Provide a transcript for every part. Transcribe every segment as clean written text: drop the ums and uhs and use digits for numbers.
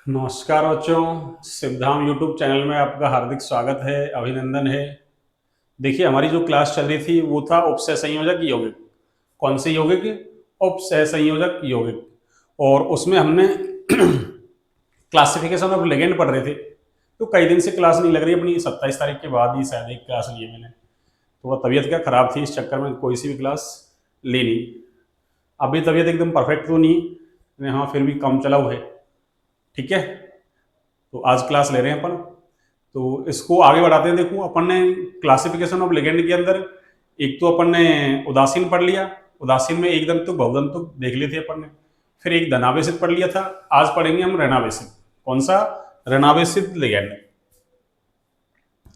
नमस्कार बच्चों। Siddham YouTube channel में आपका हार्दिक स्वागत है, अभिनंदन है। देखिए, हमारी जो क्लास चल रही थी वो था उपसय संयोजक यौगिक। कौन से यौगिक? उपसय संयोजक यौगिक। और उसमें हमने क्लासिफिकेशन ऑफ लिगेंड पढ़ रहे थे। तो कई दिन से क्लास नहीं लग रही अपनी, 27 तारीख के बाद ही शायद एक क्लास ली है मैंने। तो वह तबीयत क्या खराब थी, इस चक्कर में कोई सी भी क्लास ली नहीं। अभी तबीयत एकदम परफेक्ट तो नहीं, लेकिन हाँ फिर भी कम चला हुआ है। ठीक है, तो आज क्लास ले रहे हैं अपन। तो इसको आगे बढ़ाते हैं। देखो, अपन ने क्लासिफिकेशन ऑफ लिगेंड के अंदर एक तो अपन ने उदासीन पढ़ लिया। उदासीन में एक दंतुक बहुदंतुक देख लिए थे अपन ने। फिर एक धनावेशित पढ़ लिया था। आज पढ़ेंगे हम ऋणावेशित। कौन सा? ऋणावेशित लिगेंड।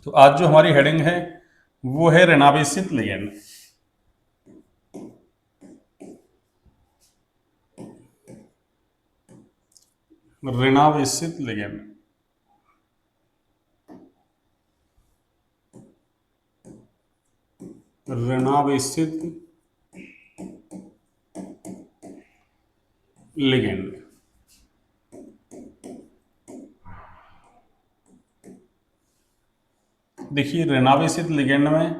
तो आज जो हमारी हेडिंग है वो है ऋणावेशित लिगेंड। ऋणावेशित लिगेंड। ऋणावेशित लिगेंड। देखिए, ऋणावेशित लिगेंड में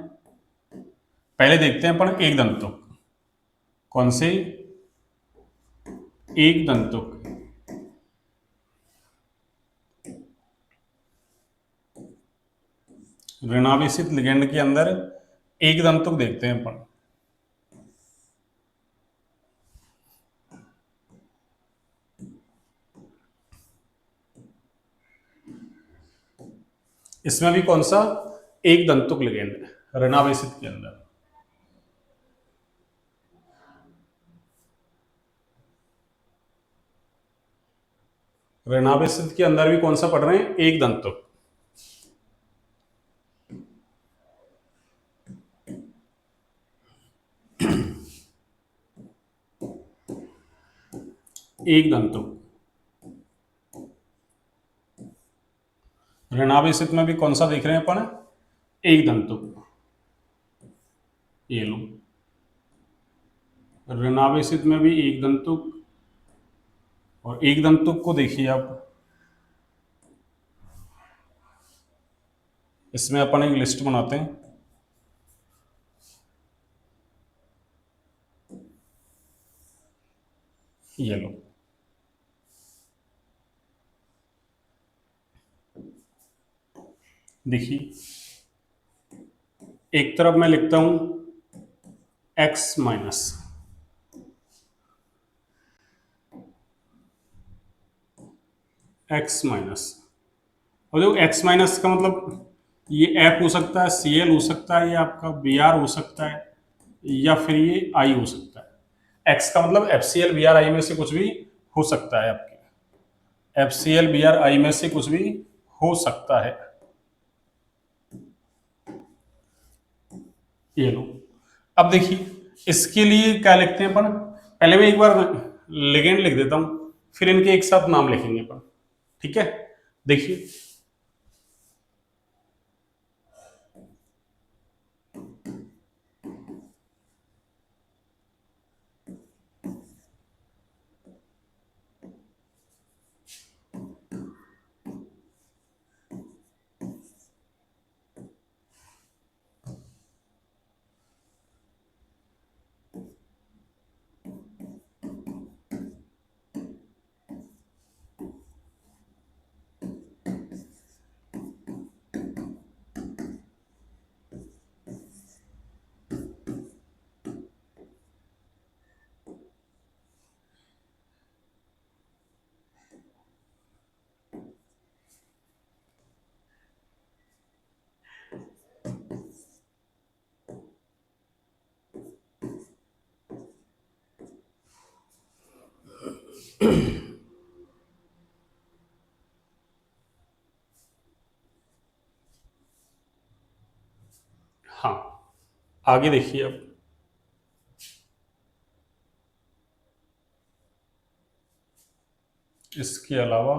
पहले देखते हैं अपन एक दंतुक। कौन से? एक दंतुक। ऋणावेशित लिगेंड के अंदर एक दंतुक देखते हैं अपन। इसमें भी कौन सा? एक दंतुक लिगेंड है ऋणावेशित के अंदर। ऋणावेशित के अंदर भी कौन सा पढ़ रहे हैं? एक दंतुक। एक दंतुक। ऋणावेशित में भी कौन सा देख रहे हैं अपन? एक दंतुक। ये लो, ऋणावेशित में भी एक दंतुक। और एक दंतुक को देखिए आप, इसमें अपन एक लिस्ट बनाते हैं। ये लो, देखिए एक तरफ मैं लिखता हूं एक्स माइनस। X minus. और देखो, एक्स माइनस का मतलब ये एफ हो सकता है, सी एल हो सकता है, ये आपका बी आर हो सकता है, या फिर ये आई हो सकता है। एक्स का मतलब F C L B R I में से कुछ भी हो सकता है आपके। F C L B R I में से कुछ भी हो सकता है। ये लो, अब देखिए इसके लिए क्या लिखते हैं अपन। पहले मैं एक बार लिगेंड लिख देता हूं, फिर इनके एक साथ नाम लिखेंगे अपन। ठीक है, देखिए हाँ, आगे देखिए अब। इसके अलावा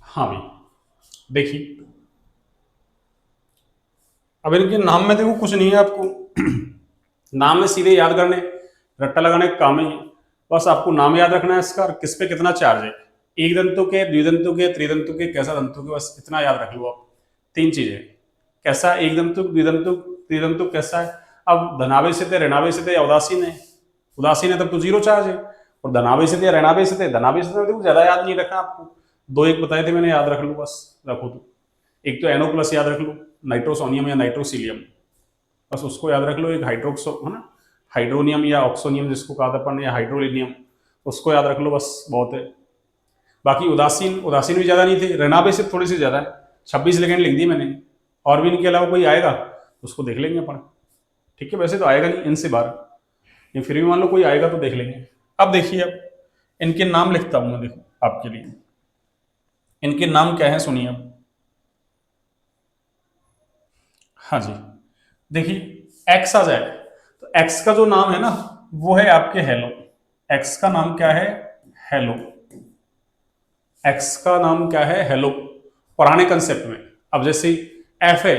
हाँ भाई, देखिए अब इनके नाम में देखो कुछ नहीं है आपको। नाम में सीधे याद करने, रट्टा लगाने का काम ही है। बस आपको नाम याद रखना है इसका और किस पे कितना चार्ज है। एक दंतु के, द्विदंतु के, त्रिदंतु के, कैसा दंतु के, बस इतना याद रख लो आप। तीन चीजें, कैसा एक दंतु, द्विदंतु, त्रिदंतु कैसा है। अब धनावेशित है, ऋणावेशित है या उदासीन है। उदासीन है तब तो जीरो चार्ज है। और धनावेशित है, ऋणावेशित है। धनावेशित में देखो ज्यादा याद नहीं रखना आपको, दो एक बताए थे मैंने, याद रख लो बस। रखो तो एक तो एनो प्लस याद रख लो, नाइट्रोसोनियम या नाइट्रोसिलियम, बस उसको याद रख लो। एक हाइड्रोक्सो है ना, हाइड्रोनियम या ऑक्सोनियम जिसको कहा था अपन, या हाइड्रोलिनियम, उसको याद रख लो बस, बहुत है। बाकी उदासीन, उदासीन भी ज्यादा नहीं थे, रनाबे से थोड़ी सी ज्यादा है, 26 लेकिन लिख दी मैंने। और भी इनके अलावा कोई आएगा तो उसको देख लेंगे अपन, ठीक है। वैसे तो आएगा नहीं इनसे बाहर, ये फिर भी मान लो कोई आएगा तो देख लेंगे। अब देखिए, अब इनके नाम लिखता हूं मैं, देखो आपके लिए इनके नाम क्या है, सुनिए अब। हाँ जी, देखिए एक्स आ जाए तो एक्स का जो नाम है ना वो है आपके हेलो। एक्स का नाम क्या है, हेलो। एक्स का नाम क्या है, हेलो, पुराने कंसेप्ट में। अब जैसे एफ है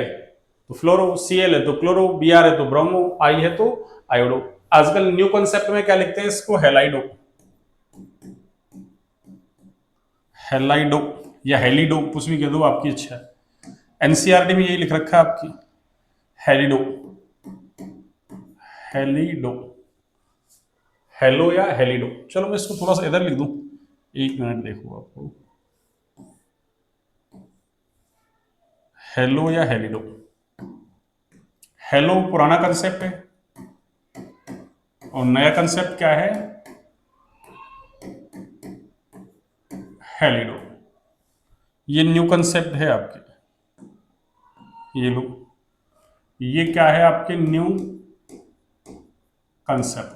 तो फ्लोरो, सी एल है तो क्लोरो, बी आर है तो ब्रोमो, आई है तो आयोडो। आजकल न्यू कंसेप्ट में क्या लिखते हैं इसको, हेलाइडो, हेलाइडो या हेलिडो, कुछ भी कह दो आपकी इच्छा है। एनसीईआरटी में यही लिख रखा है आपकी, हेलिडो, हेलिडो, हेलो या हेलिडो। चलो मैं इसको थोड़ा सा इधर लिख दूं, एक मिनट देखो आपको, हेलो या हेलिडो। हेलो पुराना कंसेप्ट है और नया कंसेप्ट क्या है, हेलिडो। ये न्यू कंसेप्ट है आपके, ये लो, ये क्या है आपके, न्यू कंसेप्ट।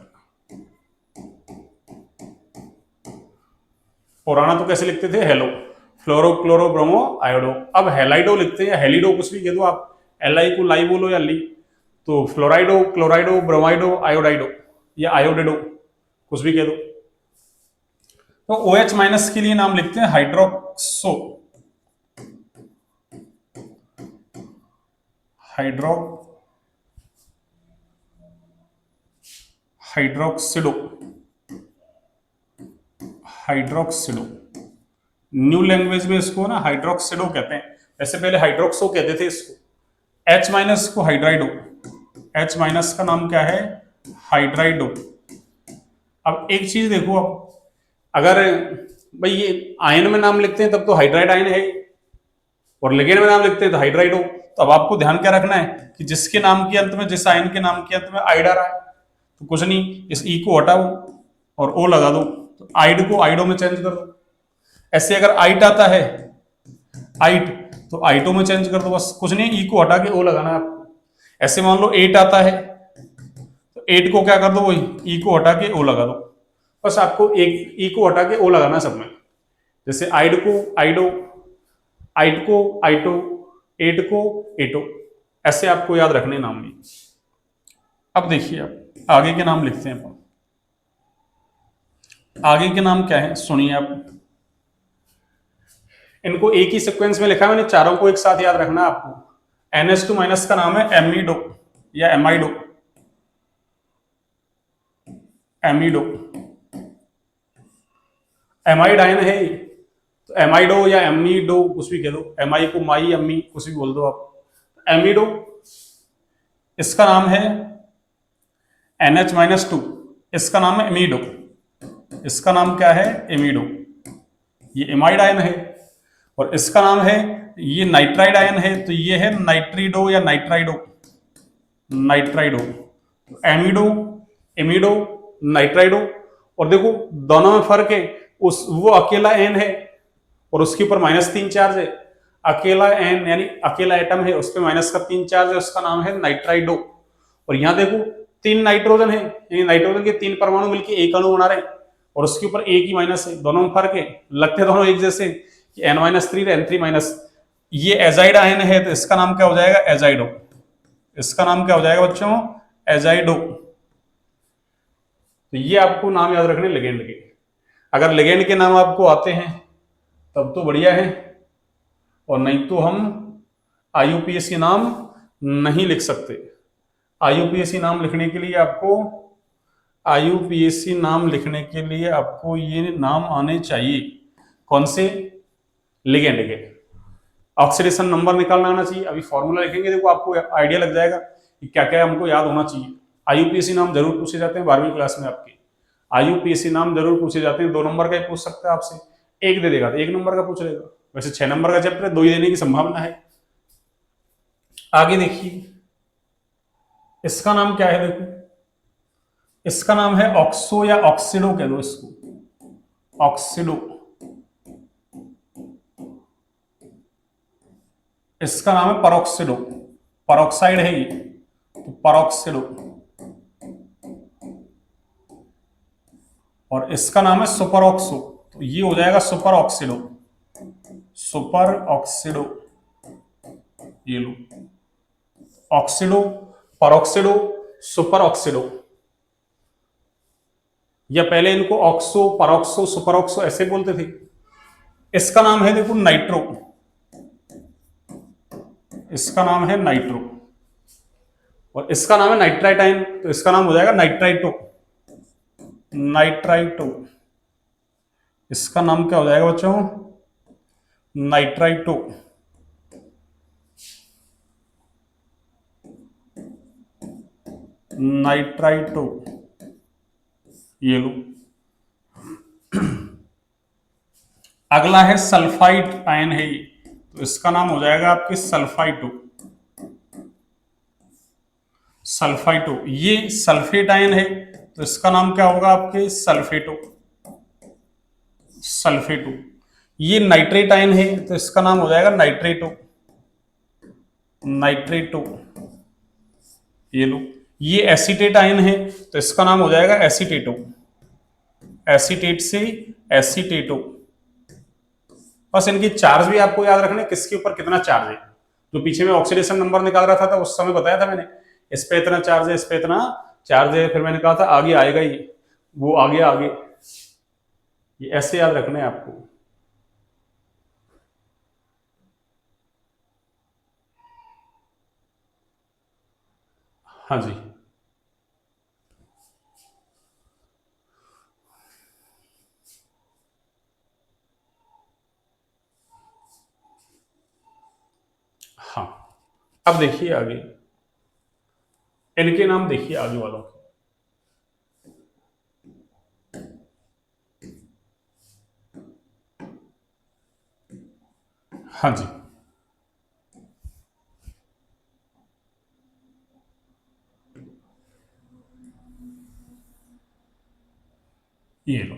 पुराना तो कैसे लिखते थे, हेलो, फ्लोरो, क्लोरो, ब्रोमो, आयोडो। अब हेलाइडो लिखते हैं, हेलिडो कुछ भी कह दो आप, एल आई को लाई बोलो या ली, तो फ्लोराइडो, क्लोराइडो, ब्रोमाइडो, आयोडाइडो या आयोडेडो, कुछ भी कह दो। तो ओ एच माइनस के लिए नाम लिखते हैं हाइड्रोक्सो, हाइड्रो, हाइड्रोक्सिडो, हाइड्रोक्सिडो। न्यू लैंग्वेज में इसको ना हाइड्रोक्सिडो कहते हैं, वैसे पहले हाइड्रोक्सो कहते थे इसको। एच माइनस को हाइड्राइडो, एच माइनस का नाम क्या है, हाइड्राइडो। अब एक चीज देखो, अब अगर भाई ये आयन में नाम लिखते हैं तब तो हाइड्राइड आयन है, और लिगेंड में नाम लिखते हैं तो हाइड्राइडो। तो अब आपको ध्यान क्या रखना है कि जिसके नाम के अंत में, जिस आयन के नाम के अंत में आइड आ रहा है, तो कुछ नहीं, इस ई को हटाओ और ओ लगा दो, तो आइड को आइडो में चेंज कर दो। ऐसे अगर आइट आता है, आइट, तो आइटो में चेंज कर दो, बस कुछ नहीं, ई को हटा के ओ लगाना है आपको। ऐसे मान लो 8 आता है तो 8 को क्या कर दो, वही ई को हटा के ओ लगा दो, बस आपको एक ई को हटा के ओ लगाना सब में। जैसे आइड को आइडो, आइट को आइटो, एट को एटो, ऐसे आपको याद रखने नाम भी। अब देखिए, अब आगे के नाम लिखते हैं अपन। आगे के नाम क्या है, सुनिए आप। इनको एक ही सीक्वेंस में लिखा है मैंने, चारों को एक साथ याद रखना है आपको। NH2 माइनस का नाम है एमिडो या एमाइडो, एमिडो। एमाइड आयन है ये, तो एमाइडो या एमिडो कुछ भी कह दो, एमआई को माई, अम्मी कुछ भी बोल दो आप, एमिडो। इसका नाम है NH-2, इसका नाम है एमिडो, इसका नाम क्या है, एमिडो। ये एमाइड आयन है। और इसका नाम है, ये नाइट्राइड आयन है, तो ये है नाइट्रिडो या नाइट्राइडो, नाइट्राइडो। एमिडो, एमिडो, नाइट्राइडो। और देखो दोनों में फर्क है, उस वो अकेला एन है और उसके ऊपर -3 चार्ज है। अकेला एन यानी अकेला एटम है, उस पर माइनस का 3 चार्ज है, उसका नाम है नाइट्राइडो। और यहां देखो 3 नाइट्रोजन है, यानी नाइट्रोजन के 3 परमाणु मिलकर एक अणु बना रहे हैं, और उसके ऊपर एक ही माइनस है। दोनों में फर्क है, लगते दोनों एक जैसे, कि N-3 N3-। ये एजाइड आयन है तो इसका नाम क्या हो जाएगा, एजाइडो। इसका नाम क्या हो जाएगा बच्चों, एजाइडो। तो ये आपको नाम याद रखने लिगेंड के। अगर लिगेंड के नाम आपको आते हैं तब तो बढ़िया है, और नहीं तो हम IUPAC नाम नहीं लिख सकते। IUPAC नाम लिखने के लिए आपको IUPAC नाम लिखने के लिए आपको ये नाम आने चाहिए, कौन से? लिगेंड के। ऑक्सीडेशन नंबर निकालना आना चाहिए। अभी फॉर्मूला लिखेंगे, देखो आपको आइडिया लग जाएगा कि क्या क्या हमको याद होना चाहिए। IUPAC नाम जरूर पूछे जाते हैं 12वीं क्लास में आपके। IUPAC नाम जरूर पूछे जाते हैं। 2 नंबर का ही पूछ सकता है आपसे, 1 दे देगा तो 1 नंबर का पूछ लेगा। वैसे 6 नंबर का चैप्टर है, 2 ही देने की संभावना है। आगे देखिए, इसका नाम क्या है? देखो, इसका नाम है ऑक्सो या ऑक्सीडो कह दो इसको, ऑक्सीडो। इसका नाम है परऑक्सीडो, परऑक्साइड है ये, तो परऑक्सीडो। और इसका नाम है सुपर ऑक्सो, तो ये हो जाएगा सुपर ऑक्सीडो, सुपर ऑक्सीडो। ये लो, ऑक्सीडो, परऑक्सीडो, सुपर ऑक्सीडो। या पहले इनको ऑक्सो, परऑक्सो, सुपर ऑक्सो ऐसे बोलते थे। इसका नाम है देखो नाइट्रो, इसका नाम है नाइट्रो। और इसका नाम है नाइट्राइटाइन, तो इसका नाम हो जाएगा नाइट्राइटो, नाइट्राइटो। इसका नाम क्या हो जाएगा बच्चों? नाइट्राइटो। नाइट्राइटो, ये लो। अगला है सल्फाइड आयन है ये, तो इसका नाम हो जाएगा आपके सल्फाइटो, सल्फाइटो। ये सल्फेट आयन है, तो इसका नाम क्या होगा आपके? सल्फेटो, सल्फेटो। ये नाइट्रेट आयन है, तो इसका नाम हो जाएगा नाइट्रेटो, नाइट्रेटो। ये लो। ये एसीटेट आयन है, तो इसका नाम हो जाएगा एसीटेटो, एसीटेट से एसीटेटो। बस इनकी चार्ज भी आपको याद रखना है, किसके ऊपर कितना चार्ज है। जो पीछे में ऑक्सीडेशन नंबर निकाल रहा था उस समय बताया था मैंने, इस पे इतना चार्ज है, इस पे इतना चार्ज है, फिर मैंने कहा था आगे आएगा ही, वो आगे आगे। ये ऐसे याद रखना है आपको। हाँ जी, हाँ। अब देखिए आगे, इनके नाम देखिए आगे वालों के। हाँ जी, ये लो।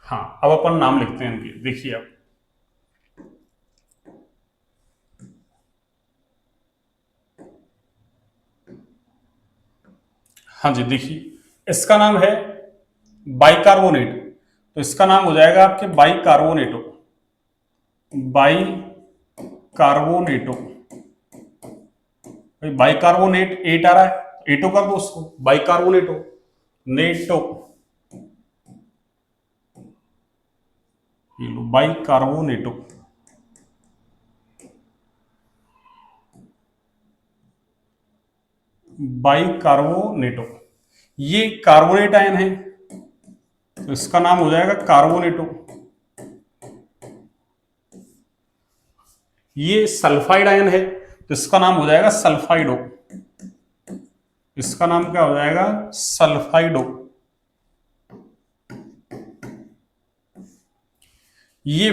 हाँ, अब अपन नाम लिखते हैं इनके, देखिए अब। हाँ जी, देखिए इसका नाम है बाइकार्बोनेट, तो इसका नाम हो जाएगा आपके बाइकार्बोनेटो, बाइकार्बोनेटो। बाइकार्बोनेट 8 आ रहा है, एटो कर दो उसको, बाइकार्बोनेटो, नेटो। ये लो, बाइकार्बोनेटो। बाइकार्बोनेटो। ये कार्बोनेट आयन है, तो इसका नाम हो जाएगा कार्बोनेटो। ये सल्फाइड आयन है, तो इसका नाम हो जाएगा सल्फाइडो, इसका नाम क्या हो जाएगा? सल्फाइडो। ये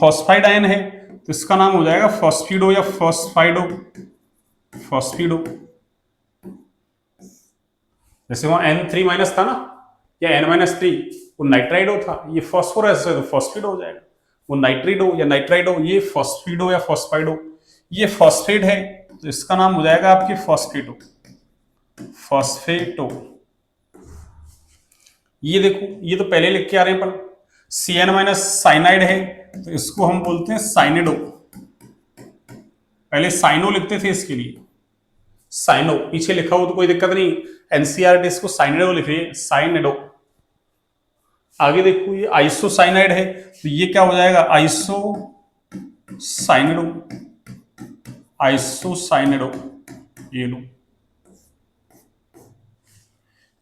फॉस्फाइड आयन है, तो इसका नाम हो जाएगा फॉस्फिडो या फॉस्फाइडो, फॉस्फिडो। जैसे वहां N3 माइनस था ना, या N-3, वो नाइट्राइडो था, ये फॉस्फोरस है तो फॉस्फिडो हो जाएगा। वो नाइट्रिडो या नाइट्राइडो, ये फॉस्फिडो या फॉस्फाइडो। ये फॉस्फेट है, तो इसका नाम हो जाएगा आपके फॉस्फेटो, फॉस्फेटो। ये देखो, ये तो पहले लिख के आ रहे हैं अपन, Cn- साइनाइड है, तो इसको हम बोलते हैं साइनिडो। पहले साइनो लिखते थे इसके लिए, साइनो पीछे लिखा हो तो कोई दिक्कत नहीं, एनसीईआरटी इसको साइनिडो लिख रही है, साइनिडो। आगे देखो ये आइसोसाइनाइड है, तो ये क्या हो जाएगा, आइसोसाइनिडो, आइसोसाइनिडो। ये लो,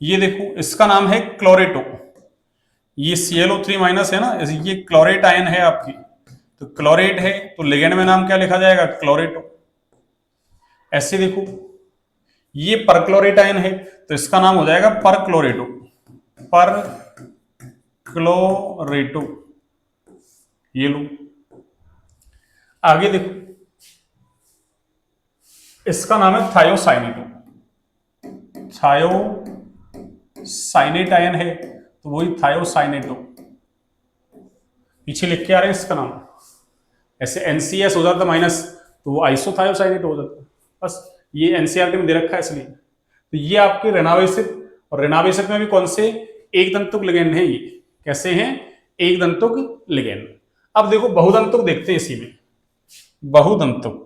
ये देखो इसका नाम है क्लोरेटो। ये ClO3 माइनस है ना, ये क्लोरेट आयन है आपकी, तो क्लोरेट है तो लिगेंड में नाम क्या लिखा जाएगा, क्लोरेटो। ऐसे देखो ये परक्लोरेट आयन है, तो इसका नाम हो जाएगा परक्लोरेटो, परक्लोरेटो। ये लो, आगे देखो इसका नाम है थायोसाइनेटो, थायोसाइनेट आयन है तो वही थायोसाइनेटो। पीछे लिख के आ रहे हैं इसका नाम, ऐसे NCS हो जाता माइनस तो वो आइसोथायोसाइनेट हो जाता। बस ये NCERT में दे रखा है इसलिए। तो ये आपके ऋणावेशित, और ऋणावेशित में भी कौन से, एक दंतुक लिगेंड है ये। कैसे हैं, एक दंतुक लिगेंड। अब देखो बहुदंतुक देखते हैं इसी में, बहुदंतुक।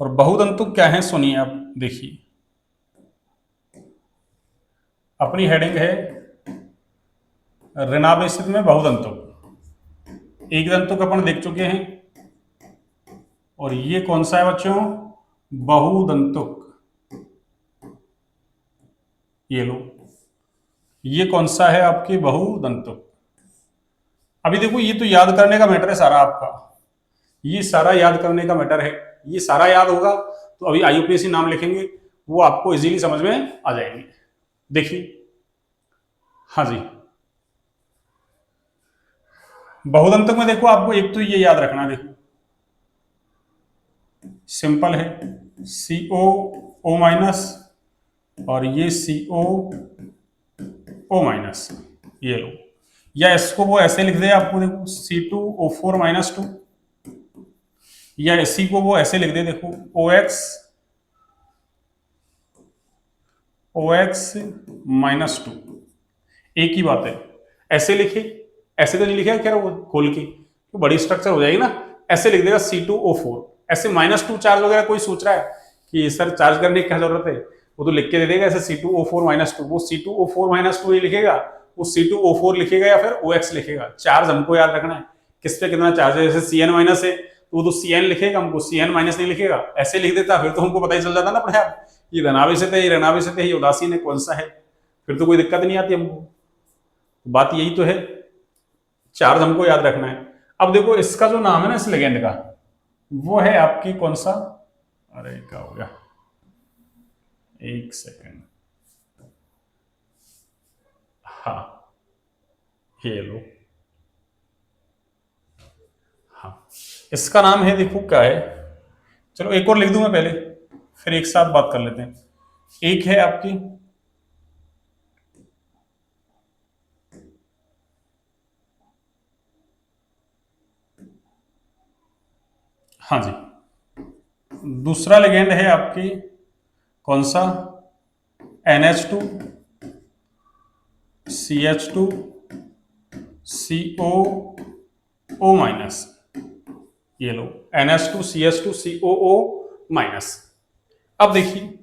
और बहुदंतुक क्या है सुनिए आप, देखिए अपनी हेडिंग है ऋणावेशित में बहुदंतुक। एक दंतुक अपन देख चुके हैं, और ये कौन सा है बच्चों, बहुदंतुक। ये लो, ये कौन सा है आपके, बहुदंतुक। अभी देखो ये तो याद करने का मैटर है सारा आपका, ये सारा याद करने का मैटर है। ये सारा याद होगा तो अभी IUPAC नाम लिखेंगे वो आपको इजीली समझ में आ जाएंगे। देखिए, हाँ जी, बहुदंतक में देखो आपको एक तो ये याद रखना, देखो सिंपल है COO माइनस और ये COO माइनस। ये लो, या इसको वो ऐसे लिख दे आपको, देखो C2O4 माइनस 2, या इसी को वो ऐसे लिख दे, देखो OX माइनस 2। एक ही बात है, ऐसे लिखे, ऐसे तो नहीं लिखा क्या वो खोल के, तो बड़ी स्ट्रक्चर हो जाएगी ना। ऐसे लिख देगा C2O4, ऐसे -2 चार्ज वगैरह कोई सोच रहा है कि सर चार्ज करने की क्या जरूरत है, वो तो लिख के दे देगा ऐसे C2O4 -2। वो C2O4 -2 ही लिखेगा, वो C2O4 लिखेगा या फिर OX लिखेगा। चार्ज हमको याद रखना है किस पे कितना चार्ज है। जैसे CN माइनस है तो वो तो CN लिखेगा, हमको CN माइनस नहीं लिखेगा। ऐसे लिख देता फिर तो हमको पता ही चल जाता ना पढ़े आप, ये धनावेशित है, ये ऋणावेशित है, ये उदासीन है, कौन सा है, फिर तो कोई दिक्कत नहीं आती हमको। बात यही तो है, चार्ज हमको याद रखना है। अब देखो इसका जो नाम है ना इस लिगेंड का, वो है आपकी कौन सा, अरे क्या हो गया, एक सेकंड, हाँ ये लो, हाँ इसका नाम है, देखो क्या है, चलो एक और लिख दूं मैं पहले, फिर एक साथ बात कर लेते हैं। एक है आपकी हाँ जी, दूसरा लिगेंड है आपकी कौन सा, NH2 CH2 COO माइनस। ये लो NH2 CH2 COO माइनस। अब देखिए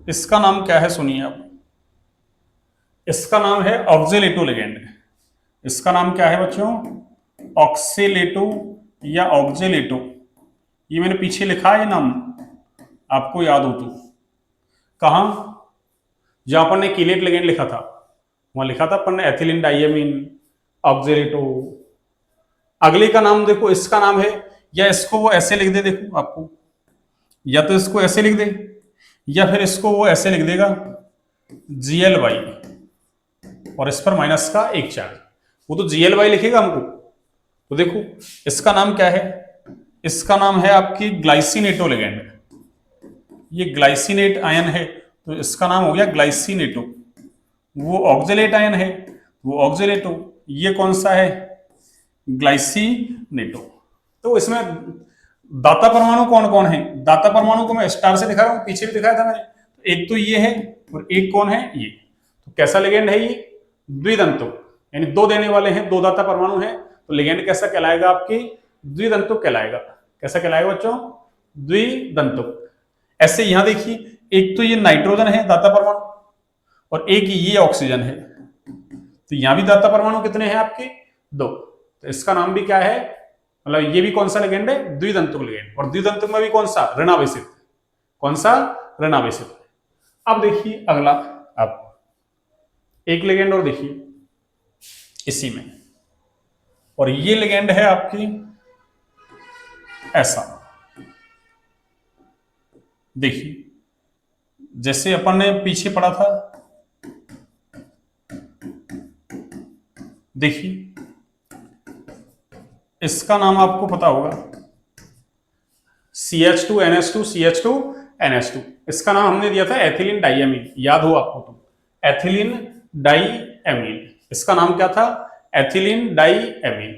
इसका नाम क्या है सुनिए आप, इसका नाम है ऑक्जेलेटो लिगेंड। इसका नाम क्या है बच्चों, ऑक्सेलेटो या ऑक्जेलेटो। ये मैंने पीछे लिखा है ये नाम, आपको याद हो तो। कहा, जहां अपन ने कीलेट लिगेंड लिखा था वहां लिखा था अपन ने एथिलीन डाइएमीन ऑक्जेलेटो। अगले का नाम देखो, इसका नाम है, या इसको वो ऐसे लिख दे, देखो आपको, या तो इसको ऐसे लिख दे या फिर इसको वो ऐसे लिख देगा GLY और इस पर माइनस का एक चार्ज, वो तो GLY लिखेगा हमको। तो देखो इसका नाम क्या है, इसका नाम है आपकी ग्लाइसिनेटो लिगेंड। ये ग्लाइसिनेट आयन है तो इसका नाम हो गया ग्लाइसिनेटो। वो ऑक्जेलेट आयन है, वो ऑक्जेलेटो। ये कौन सा है, ग्लाइसिनेटो। तो इसमें दाता परमाणु कौन कौन है, दाता परमाणु को मैं स्टार से दिखा रहा हूं, पीछे भी दिखाया था मैंने। तो एक तो ये है और एक कौन है, ये। तो कैसा लिगेंड है ये, द्विदंतुक, यानी दो देने वाले हैं, दो दाता परमाणु है। तो लिगेंड कैसा कहलाएगा आपकी, द्विदंतुक कहलाएगा। कैसा कहलाएगा बच्चों, द्विदंतुक। ऐसे यहां देखिए, एक तो ये नाइट्रोजन है दाता परमाणु और एक ये ऑक्सीजन है। तो यहां भी दाता परमाणु कितने हैं आपके? 2। तो इसका नाम भी क्या है, मतलब ये भी कौन सा लिगेंड है? द्विदंतुक लिगेंड। और द्विदंतुक में भी कौन सा? ऋणावेशित। कौन सा? ऋणावेशित। अब देखिए अगला, अब एक लिगेंड और देखिए इसी में, और ये लिगेंड है आपकी ऐसा। देखिए जैसे अपन ने पीछे पढ़ा था, देखिए इसका नाम आपको पता होगा CH2NH2 CH2NH2। इसका नाम हमने दिया था एथिलीन डाइएमीन, याद हो आपको तो, एथिलीन डाइएमीन। इसका नाम क्या था? Ethylene diamine.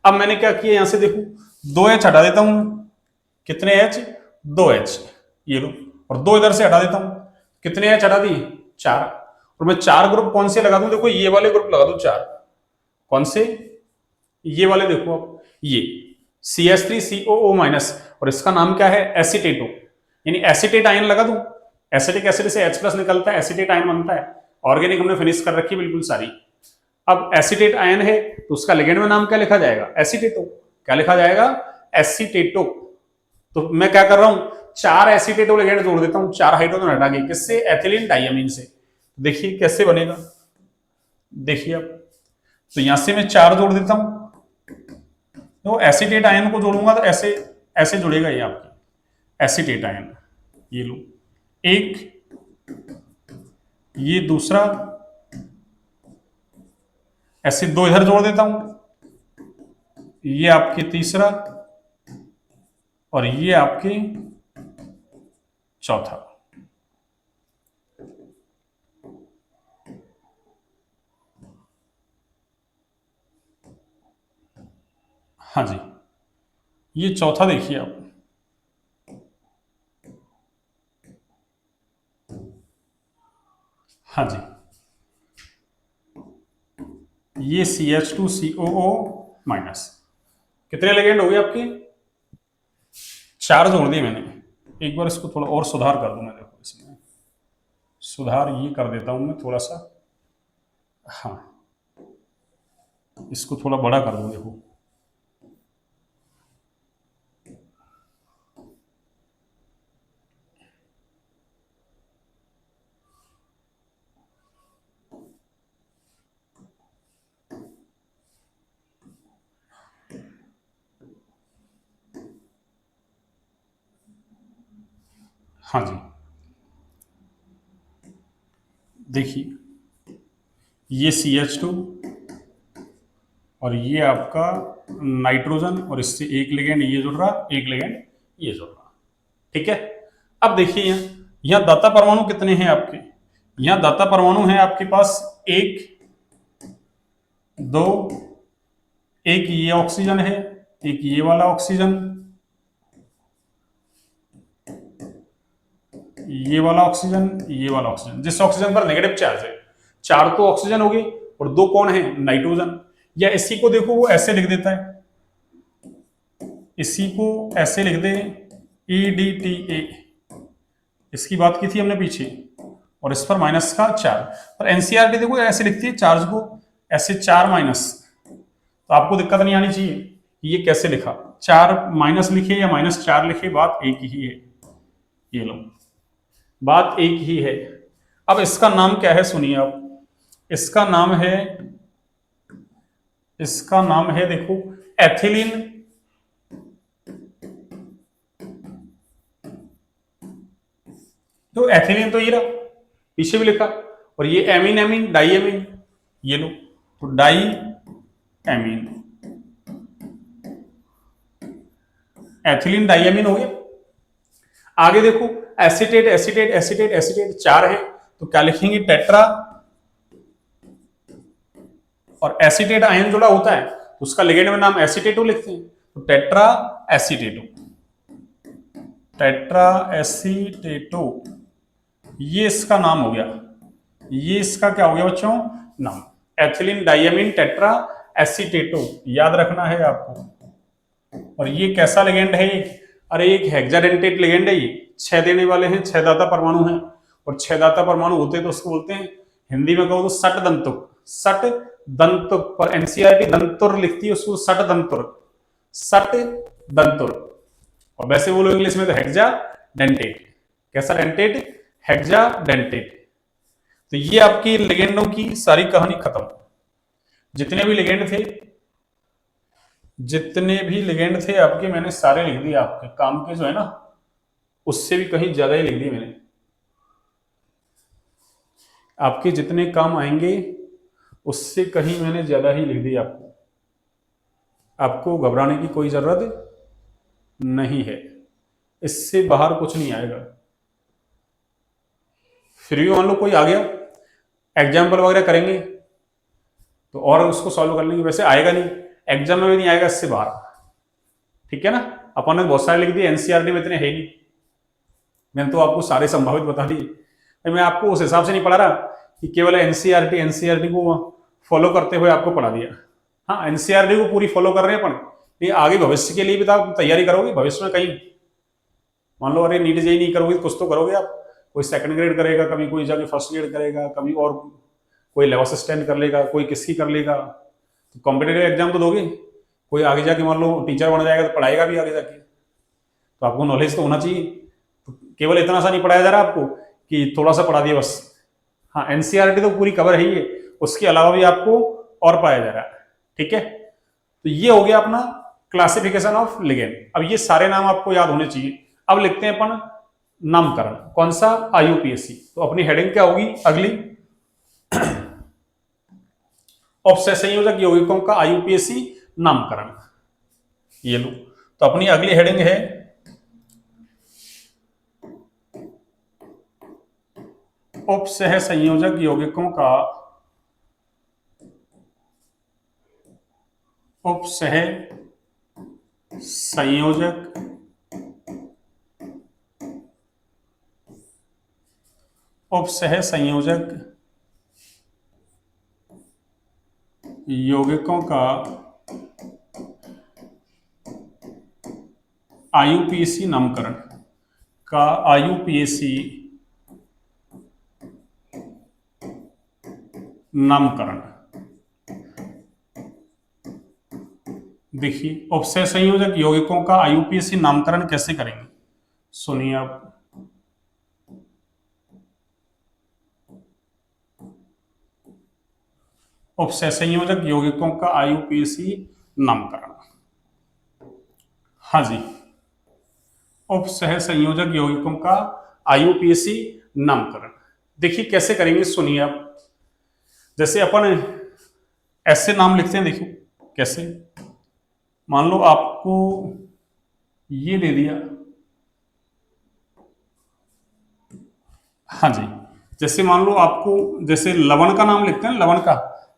अब मैंने क्या किया, यहां से देखो 2H हटा देता हूं। कितने H? 2H, ये लो। और 2 इधर से हटा देता हूं। कितने H हटा दिए? 4। और मैं 4 ग्रुप कौन से लगा दूं? देखो ये वाले ग्रुप लगा दूं 4। कौन से? ये वाले देखो आप, ये CH3COO माइनस, और इसका नाम क्या है? एसीटेटो, यानी एसीटेट आयन लगा दूं। एसिटिक एसिड से H प्लस निकलता है, एसीटेट आयन बनता है। ऑर्गेनिक हमने फिनिश कर रखी बिल्कुल सारी। अब एसीटेट आयन है तो उसका लिगेंड में नाम क्या लिखा जाएगा? एसीटेटो। क्या लिखा जाएगा? एसीटेटो। तो मैं क्या कर रहा हूं? 4 एसीटेटो लिगेंड जोड़ देता हूं, 4 हाइड्रोजन हटा के। किससे? एथिलीन डाइएमीन से। देखिए कैसे बनेगा, देखिए अब, तो यहां से मैं 4 जोड़ देता हूं, तो एसीटेट आयन को जोड़ूंगा तो ऐसे ऐसे जुड़ेगा ये आपकी एसीटेट आयन। ये लो एक, ये दूसरा, ऐसे 2 इधर जोड़ देता हूं, ये आपके तीसरा, और ये आपके चौथा। हाँ जी, ये चौथा देखिए आप, हाँ जी, ये CH2COO माइनस। कितने लिगेंड हो गए आपके? 4 जोड़ दिए मैंने। एक बार इसको थोड़ा और सुधार कर दूं मैं, देखो इसमें सुधार ये कर देता हूं मैं थोड़ा सा, हाँ इसको थोड़ा बड़ा कर दूं, देखो हाँ जी, देखिए ये CH2 और ये आपका नाइट्रोजन, और इससे एक लिगेंड ये जुड़ रहा, एक लिगेंड ये जुड़ रहा। ठीक है, अब देखिए यहाँ दाता परमाणु कितने हैं आपके? यहाँ दाता परमाणु है आपके पास 1 2, एक ये ऑक्सीजन है, एक ये वाला ऑक्सीजन, ये वाला ऑक्सीजन, ये वाला ऑक्सीजन। जिस ऑक्सीजन पर नेगेटिव चार्ज है, 4 तो ऑक्सीजन हो गए और 2 कौन है? नाइट्रोजन। या इसी को देखो वो ऐसे लिख देता है, इसी को ऐसे लिख दे EDTA, इसकी बात की थी हमने पीछे, और इस पर माइनस का 4। पर एनसीईआरटी देखो ऐसे लिखती है चार्ज को, ऐसे 4 माइनस। तो आपको दिक्कत नहीं आनी चाहिए कि ये कैसे लिखा, 4 माइनस लिखे या -4 लिखे, बात एक ही है। ये लो, बात एक ही है। अब इसका नाम क्या है सुनिए आप, इसका नाम है, इसका नाम है देखो एथिलीन तो एथिलीन तो ये रहा, पीछे भी लिखा, और ये एमीन एमीन डाई एमीन, ये लो तो diamine, ethylene diamine हो गया। आगे देखो एसीटेट एसीटेट एसीटेट एसीटेट 4 है, तो क्या लिखेंगे? टेट्रा, और एसीटेट आयन जुड़ा होता है तो उसका लिगेंड में नाम एसीटेटो लिखते हैं, तो टेट्रा एसीटेटो, टेट्रा एसीटेटो, ये इसका नाम हो गया। ये इसका क्या हो गया बच्चों? नाम, एथिलीन डाइएमीन टेट्रा एसीटेटो, याद रखना है आपको। और ये कैसा लिगेंड है? अरे एक हेक्साडेंटेट लिगेंड है, ये 6 देने वाले हैं, 6 दाता परमाणु हैं, और 6 दाता परमाणु होते तो उसको बोलते हैं हिंदी में कहो तो सट दंतुक। सट दंतुर, पर एनसीईआरटी दंतुर लिखती है उसको सट दंतुर, सट दंतुर। और वैसे बोलो इंग्लिश में तो हेक्सा डेंटेट। कैसा डेंटेट? Hexa dentate. तो ये आपकी लिगेंडों की सारी कहानी खत्म। जितने भी लिगेंड थे, जितने भी लिगेंड थे आपके, मैंने सारे लिख दिए। आपके काम के जो है ना, उससे भी कहीं ज्यादा ही लिख दिए मैंने। आपके जितने काम आएंगे उससे कहीं मैंने ज्यादा ही लिख दिया आपको। आपको घबराने की कोई जरूरत नहीं है, इससे बाहर कुछ नहीं आएगा। फिर भी मान लो कोई आ गया, एग्जाम्पल वगैरह करेंगे तो और उसको सॉल्व कर लेंगे, वैसे आएगा नहीं, एग्जाम में भी नहीं आएगा इससे बाहर। ठीक है ना? अपन ने बहुत सारे लिख दिए, एनसीईआरटी में इतने है नहीं। मैंने तो आपको सारे संभावित बता दिए। मैं आपको उस हिसाब से नहीं पढ़ा रहा कि केवल एनसीईआरटी को फॉलो करते हुए आपको पढ़ा दिया। हाँ, एनसीईआरटी को पूरी फॉलो कर रहे हैं अपन, नहीं आगे भविष्य के लिए भी तो आप तैयारी करोगे। भविष्य में कहीं मान लो अरे नीट जेईई नहीं करोगे, कुछ तो करोगे आप। कोई सेकंड ग्रेड करेगा, कभी कोई जाके फर्स्ट ग्रेड करेगा, कभी और कोई लेवल असिस्टेंट कर लेगा, कोई किसकी कर लेगा। तो कॉम्पिटेटिव एग्जाम तो दोगे। कोई आगे जाके मान लो टीचर बन जाएगा तो पढ़ाएगा भी आगे जाके। तो आपको नॉलेज तो होना चाहिए। तो केवल इतना सा नहीं पढ़ाया जा रहा आपको कि थोड़ा सा पढ़ा दिया बस। हाँ, एनसीईआरटी तो पूरी कवर है ही है, उसके अलावा भी आपको और पढ़ाया जा रहा है। ठीक है? तो ये हो गया अपना क्लासिफिकेशन ऑफ लिगेंड। अब ये सारे नाम आपको याद होने चाहिए। अब लिखते हैं अपन नामकरण। कौन सा? आईयूपीएसी। तो अपनी हेडिंग क्या होगी अगली? उपसय संयोजक यौगिकों का आईयूपीएसी नामकरण। ये लो, तो अपनी अगली हेडिंग है उपसह संयोजक यौगिकों का उपसह संयोजक उपसह संयोजक यौगिकों का आईयूपीएसी नामकरण का आईयूपीएसी नामकरण। देखिए, उपसय संयोजक यौगिकों का आईयूपीएसी नामकरण कैसे करेंगे, सुनिए आप। उपसय संयोजक यौगिकों का आईयूपीएसी नामकरण। हाँ जी, उपसह संयोजक यौगिकों का आईयूपीएसी नामकरण। देखिए कैसे करेंगे, सुनिए आप। जैसे अपन ऐसे नाम लिखते हैं, देखिए कैसे। मान लो आपको ये दे दिया, हाँ जी, जैसे मान लो आपको जैसे लवण का नाम लिखते हैं, लवण का,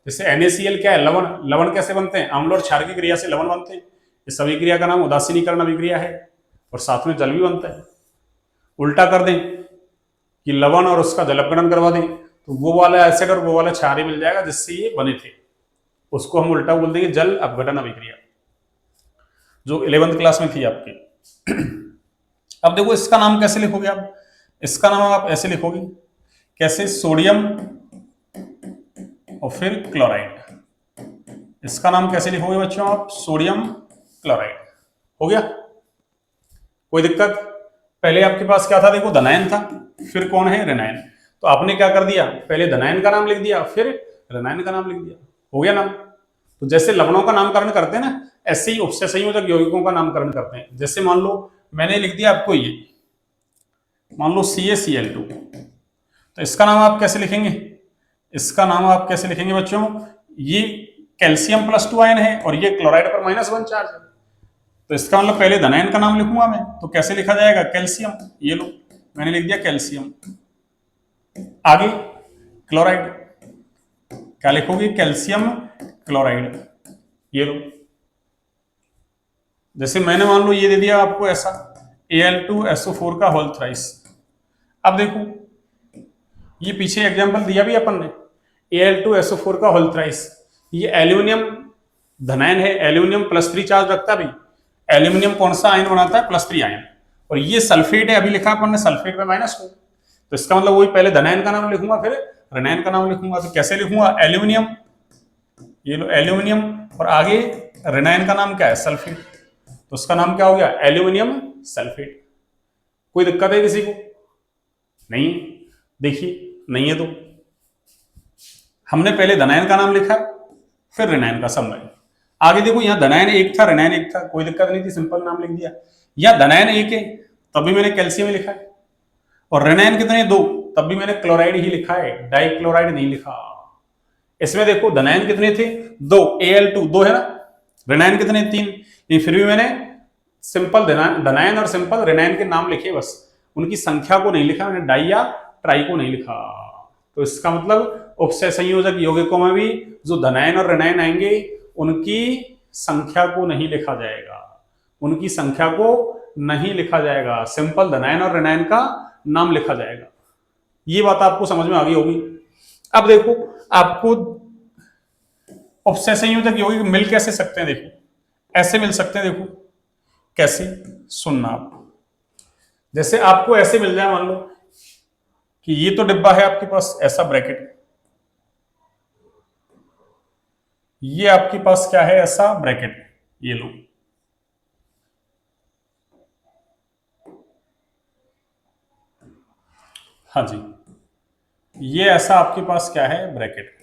जैसे NaCl क्या है? लवण। लवण कैसे बनते हैं? अम्ल और क्षार की क्रिया से लवण बनते हैं। इस अभिक्रिया का नाम उदासीनीकरण अभिक्रिया है, और साथ में जल भी बनता है। उल्टा कर दें कि लवण और उसका जल अपघटन करवा दें, तो वो वाला एसिड और वो वाला क्षार ही मिल जाएगा जिससे ये बने थे। उसको हम उल्टा बोल देंगे जल अपघटन अभिक्रिया, जो 11th क्लास में थी आपके। अब देखो इसका नाम कैसे लिखोगे आप? इसका नाम आप ऐसे लिखोगे, कैसे? सोडियम और फिर क्लोराइड। इसका नाम कैसे लिखोगे बच्चों आप? Sodium chloride. हो गया? कोई दिक्कत? पहले आपके पास क्या था? देखो धनायन था, फिर कौन है? ऋणायन। तो आपने क्या कर दिया? पहले धनायन का नाम लिख दिया, फिर ऋणायन का नाम लिख दिया। हो गया नाम। तो जैसे लवणों का नामकरण करते हैं ना, ऐसे ही उपसय संयोजक यौगिकों का नामकरण करते हैं। जैसे मान लो मैंने लिख दिया आपको ये, मान लो CaCl2, तो इसका नाम आप कैसे लिखेंगे? इसका नाम आप कैसे लिखेंगे बच्चों? ये कैल्शियम +2 आयन है और ये क्लोराइड पर -1 चार्ज है। तो इसका मतलब पहले धनायन का नाम लिखूंगा मैं, तो कैसे लिखा जाएगा? कैल्शियम। ये लो मैंने लिख दिया कैल्शियम। आगे क्लोराइड, क्या लिखोगे? Calcium chloride. ये लो, जैसे मैंने मान लो ये दे दिया आपको ऐसा, Al2SO4 का होल थ्राइस। अब देखो ये पीछे एग्जांपल दिया भी अपन ने, Al2SO4 का होल थ्राइस। ये एल्यूमिनियम धनायन है, एल्यूमिनियम +3 चार्ज रखता भी। एल्यूमिनियम कौन सा आयन बनाता है? +3 आयन। और ये सल्फेट है, अभी लिखा अपन ने सल्फेट में -2। तो इसका मतलब वही पहले धनायन का नाम लिखूंगा, फिर ऋणायन का नाम लिखूंगा। तो कैसे लिखूंगा? एल्यूमिनियम ये लो एल्यूमिनियम, और आगे रेनाइन का नाम क्या है? सल्फेट। तो उसका नाम क्या हो गया? Aluminium sulphate. कोई दिक्कत है किसी को? नहीं है। देखिए नहीं है तो हमने पहले धनायन का नाम लिखा, फिर रेनाइन का समय। आगे देखो यहाँ धनायन एक था, रेनाइन एक था, कोई दिक्कत नहीं थी, सिंपल नाम लिख दिया। या धनायन एक है तब भी मैंने कैल्शियम ही लिखा है, और रेनाइन कितने? दो, तब भी मैंने क्लोराइड ही लिखा है, डाइक्लोराइड नहीं लिखा। इसमें देखो धनायन कितने थे? दो, Al2 दो है ना, रेनाइन कितने? तीन। ये फिर भी मैंने सिंपल धनायन और सिंपल रेनाइन के नाम लिखे, बस उनकी संख्या को नहीं लिखा मैंने, डाई या ट्राई को नहीं लिखा। तो इसका मतलब उपसय संयोजक यौगिकों में भी जो धनायन और रेनाइन आएंगे उनकी संख्या को नहीं लिखा जाएगा, उनकी संख्या को नहीं लिखा जाएगा, सिंपल धनायन और रेनाइन का नाम लिखा जाएगा। ये बात आपको समझ में आ गई होगी। अब देखो आपको उपसय संयोजक यौगिक मिल कैसे सकते हैं? देखो ऐसे मिल सकते हैं। देखो कैसे, सुनना आप। जैसे आपको ऐसे मिल जाए, मान लो कि ये तो डिब्बा है आपके पास, ऐसा ब्रैकेट, ये आपके पास क्या है? ऐसा ब्रैकेट, ये लो। हाँ जी, ये ऐसा आपके पास क्या है? ब्रैकेट।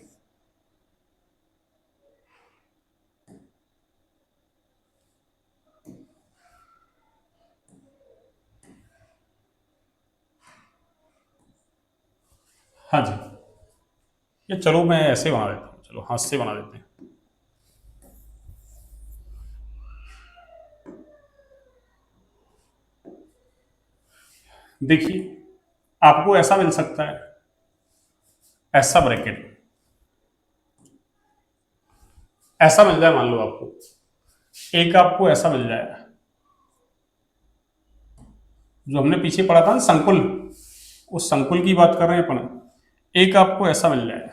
हाँ जी, ये चलो मैं ऐसे बना देता हूं, चलो हाथ से बना देते हैं। देखिए आपको ऐसा मिल सकता है, ऐसा ब्रैकेट, ऐसा मिल जाए मान लो आपको, एक आपको ऐसा मिल जाए, जो हमने पीछे पढ़ा था ना संकुल, उस संकुल की बात कर रहे हैं अपन। एक आपको ऐसा मिल जाए,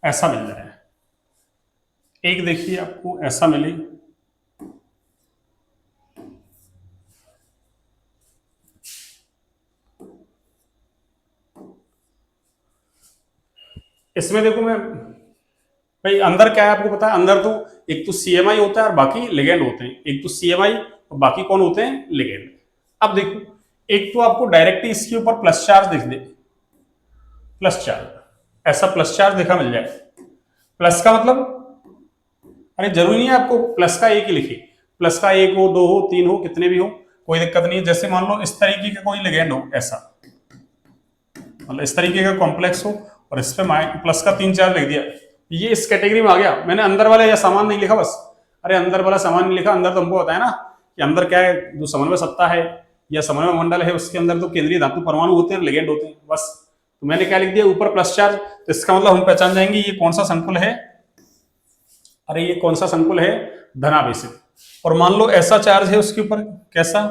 ऐसा मिल जाए। एक देखिए आपको ऐसा मिले, इसमें देखो मैं भाई अंदर क्या है आपको पता है? अंदर तो एक तो सीएमआई होता है और बाकी लिगेंड होते हैं। एक तो सीएमआई और बाकी कौन होते हैं? लिगेंड। अब देखो एक तो आपको डायरेक्टली इसके ऊपर प्लस चार्ज दिख दे, प्लस चार्ज, ऐसा प्लस चार्ज दिखा मिल जाए। प्लस का मतलब, अरे जरूरी नहीं है आपको प्लस का एक ही लिखे, प्लस का एक हो, दो हो, तीन हो, कितने भी हो, कोई दिक्कत नहीं है। जैसे मान लो इस तरीके का कोई लिगेंड हो, ऐसा मतलब इस तरीके का कॉम्प्लेक्स हो और इस पे प्लस का तीन चार लिख दिया, ये इस कैटेगरी में आ गया। मैंने अंदर वाला या सामान नहीं लिखा बस, अरे अंदर वाला सामान नहीं लिखा, अंदर तो हमको होता है ना कि अंदर क्या है, जो समन्वय सत्ता है या समन्वय मंडल है उसके अंदर तो केंद्रीय धातु परमाणु होते हैं, लिगेंड होते हैं बस। तो मैंने क्या लिख दिया ऊपर प्लस चार्ज, तो इसका मतलब हम पहचान जाएंगे ये कौन सा संकुल है। अरे ये कौन सा संकुल है? धनावेशित। और मान लो ऐसा चार्ज है उसके ऊपर, कैसा?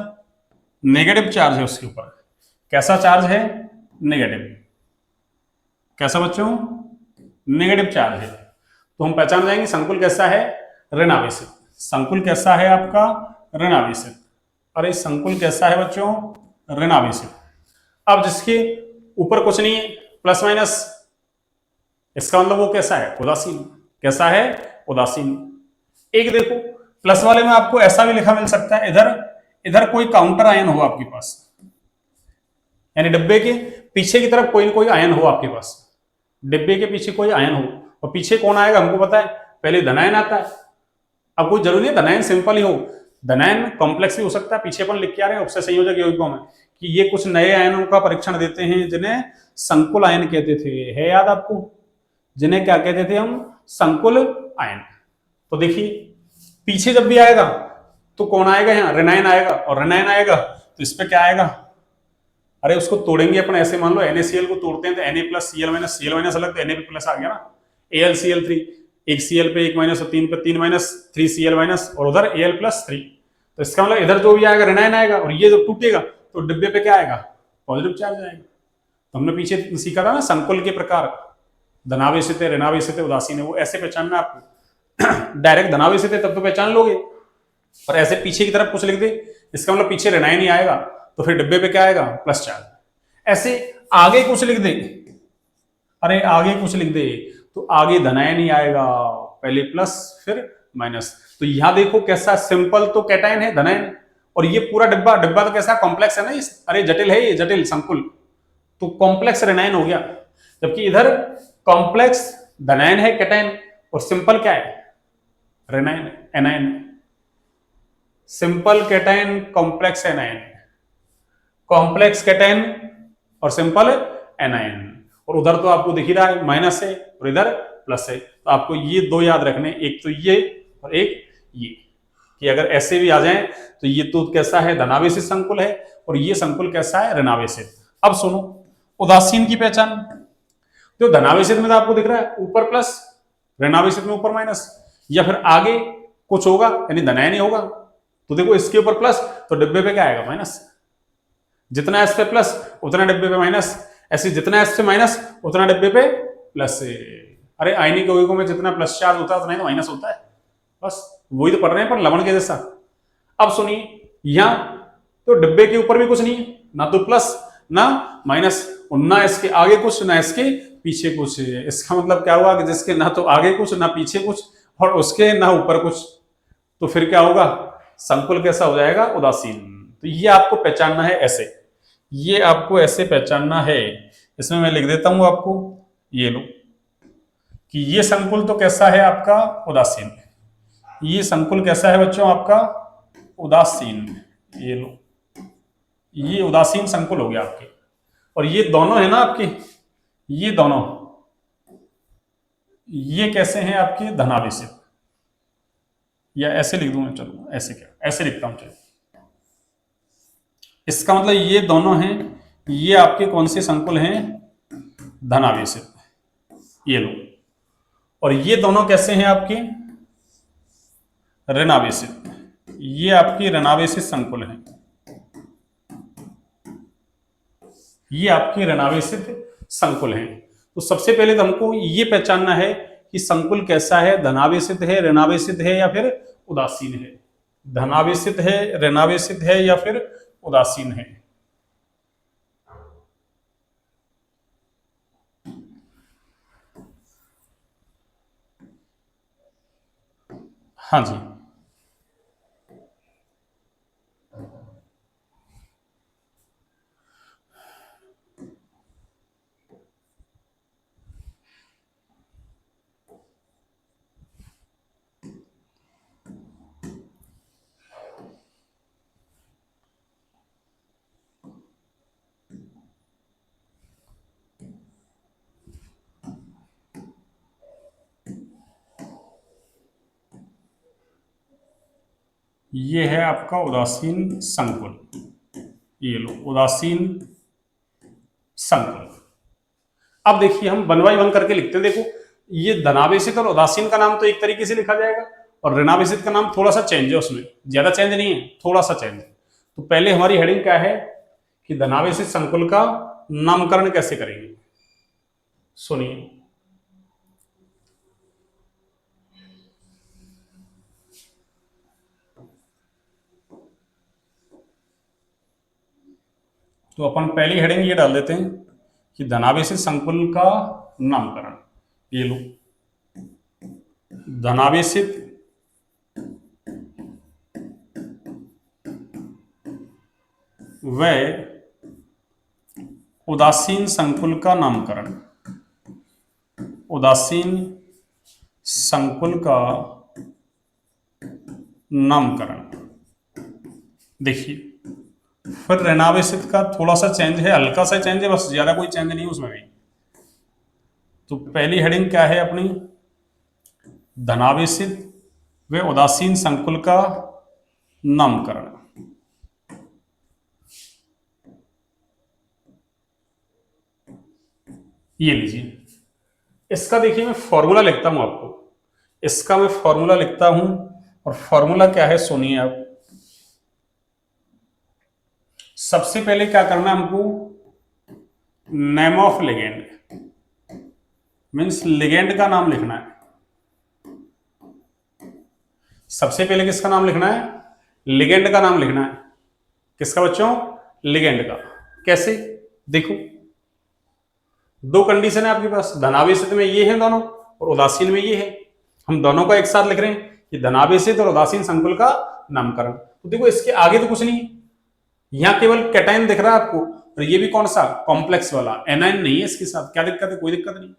नेगेटिव चार्ज है उसके ऊपर। कैसा चार्ज है? नेगेटिव। कैसा बच्चों? नेगेटिव चार्ज है। तो हम पहचान जाएंगे संकुल कैसा है? ऋणावेशित। संकुल कैसा है आपका? ऋणावेशित। अरे संकुल कैसा है बच्चों? ऋणावेशित। अब जिसके ऊपर कुछ नहीं है, प्लस माइनस, इसका मतलब वो कैसा है? उदासीन। कैसा है? उदासीन। एक देखो प्लस वाले में आपको ऐसा भी लिखा मिल सकता है, इधर इधर कोई काउंटर आयन हो आपके पास, यानी डिब्बे के पीछे की तरफ कोई ना कोई आयन हो आपके पास, डिब्बे के पीछे कोई आयन हो, और पीछे कौन आएगा हमको पता है, पहले धनायन आता है। अब कोई जरूरी है धनायन सिंपल ही हो, धनायन कॉम्प्लेक्स भी हो सकता है। पीछे अपन लिख के आ रहे हैं उपसय संयोजक यौगिकों में कि ये कुछ नए आयनों का परीक्षण देते हैं जिन्हें संकुल आयन कहते थे, है याद आपको? जिन्हें क्या कहते थे हम? संकुल आयन। तो देखिए पीछे जब भी आएगा तो कौन आएगा? यहाँ रेनाइन आएगा, और रेनाइन आएगा तो इस पे क्या आएगा? अरे उसको तोड़ेंगे अपन ऐसे, मान लो NaCl को तोड़ते हैं तो Na plus Cl minus, Cl minus अलग तो Na प्लस आ गया ना, AlCl3, एक Cl पे एक माइनस और तीन पे तीन माइनस, 3Cl माइनस, और उधर Al प्लस 3। तो इसका मतलब इधर जो भी आएगा रेनाइन आएगा, और ये जब टूटेगा तो डिब्बे पे क्या आएगा? पॉजिटिव चार्ज आएगा। तो हमने पीछे सीखा था ना संकुल के प्रकार, धनावेशित है, ऋणावेशित है, उदासीन है, वो ऐसे पहचानना आपको। डायरेक्ट धनावेशित है तब तो पहचान लोगे, और ऐसे पीछे की तरफ कुछ लिख दे इसका मतलब पीछे रेनाइन ही आएगा, तो फिर डिब्बे पे क्या आएगा, प्लस चार्ज। ऐसे आगे कुछ लिख दे, अरे आगे कुछ लिख दे तो आगे धनायन ही आएगा, पहले प्लस फिर माइनस। तो यहां देखो कैसा सिंपल तो कैटायन है धनायन, और ये पूरा डिब्बा, डिब्बा तो कैसा कॉम्प्लेक्स है ना, अरे जटिल है ये, जटिल संकुल, तो कॉम्प्लेक्स ऋणायन हो गया। जबकि इधर कॉम्प्लेक्स धनायन है कैटायन, और सिंपल क्या है, ऋणायन anion. Simple cation, complex anion, complex cation और सिंपल एनायन। और उधर तो आपको दिख ही रहा है माइनस है और इधर प्लस है, तो आपको ये दो याद रखने, एक तो ये और एक ये, कि अगर ऐसे भी आ जाए तो ये तो कैसा है, धनावेशित संकुल है, और ये संकुल कैसा है, ऋणावेशित। अब सुनो उदासीन की पहचान। तो धनावेशित में तो आपको दिख रहा है ऊपर प्लस, ऋणावेशित में ऊपर माइनस, या फिर आगे कुछ होगा यानी धनायन ही होगा। तो देखो इसके ऊपर प्लस तो डिब्बे पे क्या आएगा, माइनस। जितना एस पे प्लस उतना डिब्बे पे माइनस, ऐसे जितना एस पे माइनस उतना डिब्बे पे प्लस। अरे आयनिक यौगिकों में जितना प्लस चार्ज होता है उतना ही तो माइनस होता है, बस वही तो पढ़ रहे हैं पर लवण के जैसा। अब सुनिए यहां तो डिब्बे के ऊपर भी कुछ नहीं है, ना तो प्लस ना माइनस, और ना इसके आगे कुछ ना इसके पीछे कुछ। इसका मतलब क्या हुआ कि जिसके ना तो आगे कुछ ना पीछे कुछ और उसके ना ऊपर कुछ, तो फिर क्या होगा, संकुल कैसा हो जाएगा, उदासीन। तो ये आपको पहचानना है ऐसे, ये आपको ऐसे पहचानना है। इसमें मैं लिख देता हूं आपको, ये लो कि ये संकुल तो कैसा है आपका, उदासीन। ये संकुल कैसा है बच्चों आपका, उदासीन। ये लो, ये उदासीन संकुल हो गया आपके। और ये दोनों है ना आपके, ये दोनों, ये कैसे हैं आपके, धनावेशित। या ऐसे लिख दूं मैं, चलो ऐसे क्या, ऐसे लिखता हूं चलो। इसका मतलब ये दोनों हैं, ये आपके कौन से संकुल हैं, धनावेशित। ये लो, और ये दोनों कैसे हैं आपके, ऋणावेशित। ये आपके ऋणावेशित संकुल हैं, ये आपके ऋणावेशित संकुल हैं। तो सबसे पहले तो हमको ये पहचानना है कि संकुल कैसा है, धनावेशित है, ऋणावेशित है या फिर उदासीन है। धनावेशित है, ऋणावेशित है या फिर उदासीन है। हाँ जी, ये है आपका उदासीन संकुल। ये लो उदासीन संकुल। अब देखिए हम वन बाई वन करके लिखते हैं। देखो ये धनावेशित और उदासीन का नाम तो एक तरीके से लिखा जाएगा, और ऋणावेशित का नाम थोड़ा सा चेंज है, उसमें ज्यादा चेंज नहीं है, थोड़ा सा चेंज है। तो पहले हमारी हेडिंग क्या है कि धनावेशित संकुल का नामकरण कैसे करेंगे, सुनिए। तो अपन पहली हेडिंग ये डाल देते हैं कि धनावेशित संकुल का नामकरण। ये लो, धनावेशित व उदासीन संकुल का नामकरण। उदासीन संकुल का नामकरण। देखिए फिर ऋणावेशित का थोड़ा सा चेंज है, हल्का सा चेंज है, बस ज्यादा कोई चेंज नहीं उसमें भी। तो पहली हेडिंग क्या है अपनी, धनावेशित व उदासीन संकुल का नामकरण। ये लीजिए, इसका देखिए मैं फॉर्मूला लिखता हूं आपको, इसका मैं फॉर्मूला लिखता हूं। और फॉर्मूला क्या है सुनिए आप। सबसे पहले क्या करना है हमको, name of ligand, means ligand का नाम लिखना है। सबसे पहले किसका नाम लिखना है, लिगेंड का नाम लिखना है। किसका बच्चों, लिगेंड का। कैसे? देखो, दो कंडीशन है आपके पास, धनावेशित में ये है दोनों और उदासीन में ये है। हम दोनों को एक साथ लिख रहे हैं कि धनावेशित और उदासीन संकुल का नामकरण। तो देखो इसके आगे तो कुछ नहीं, यहां केवल कैटायन दिख रहा है आपको, और ये भी कौन सा, कॉम्प्लेक्स वाला, एनायन नहीं है इसके साथ। क्या दिक्कत है? कोई दिक्कत नहीं।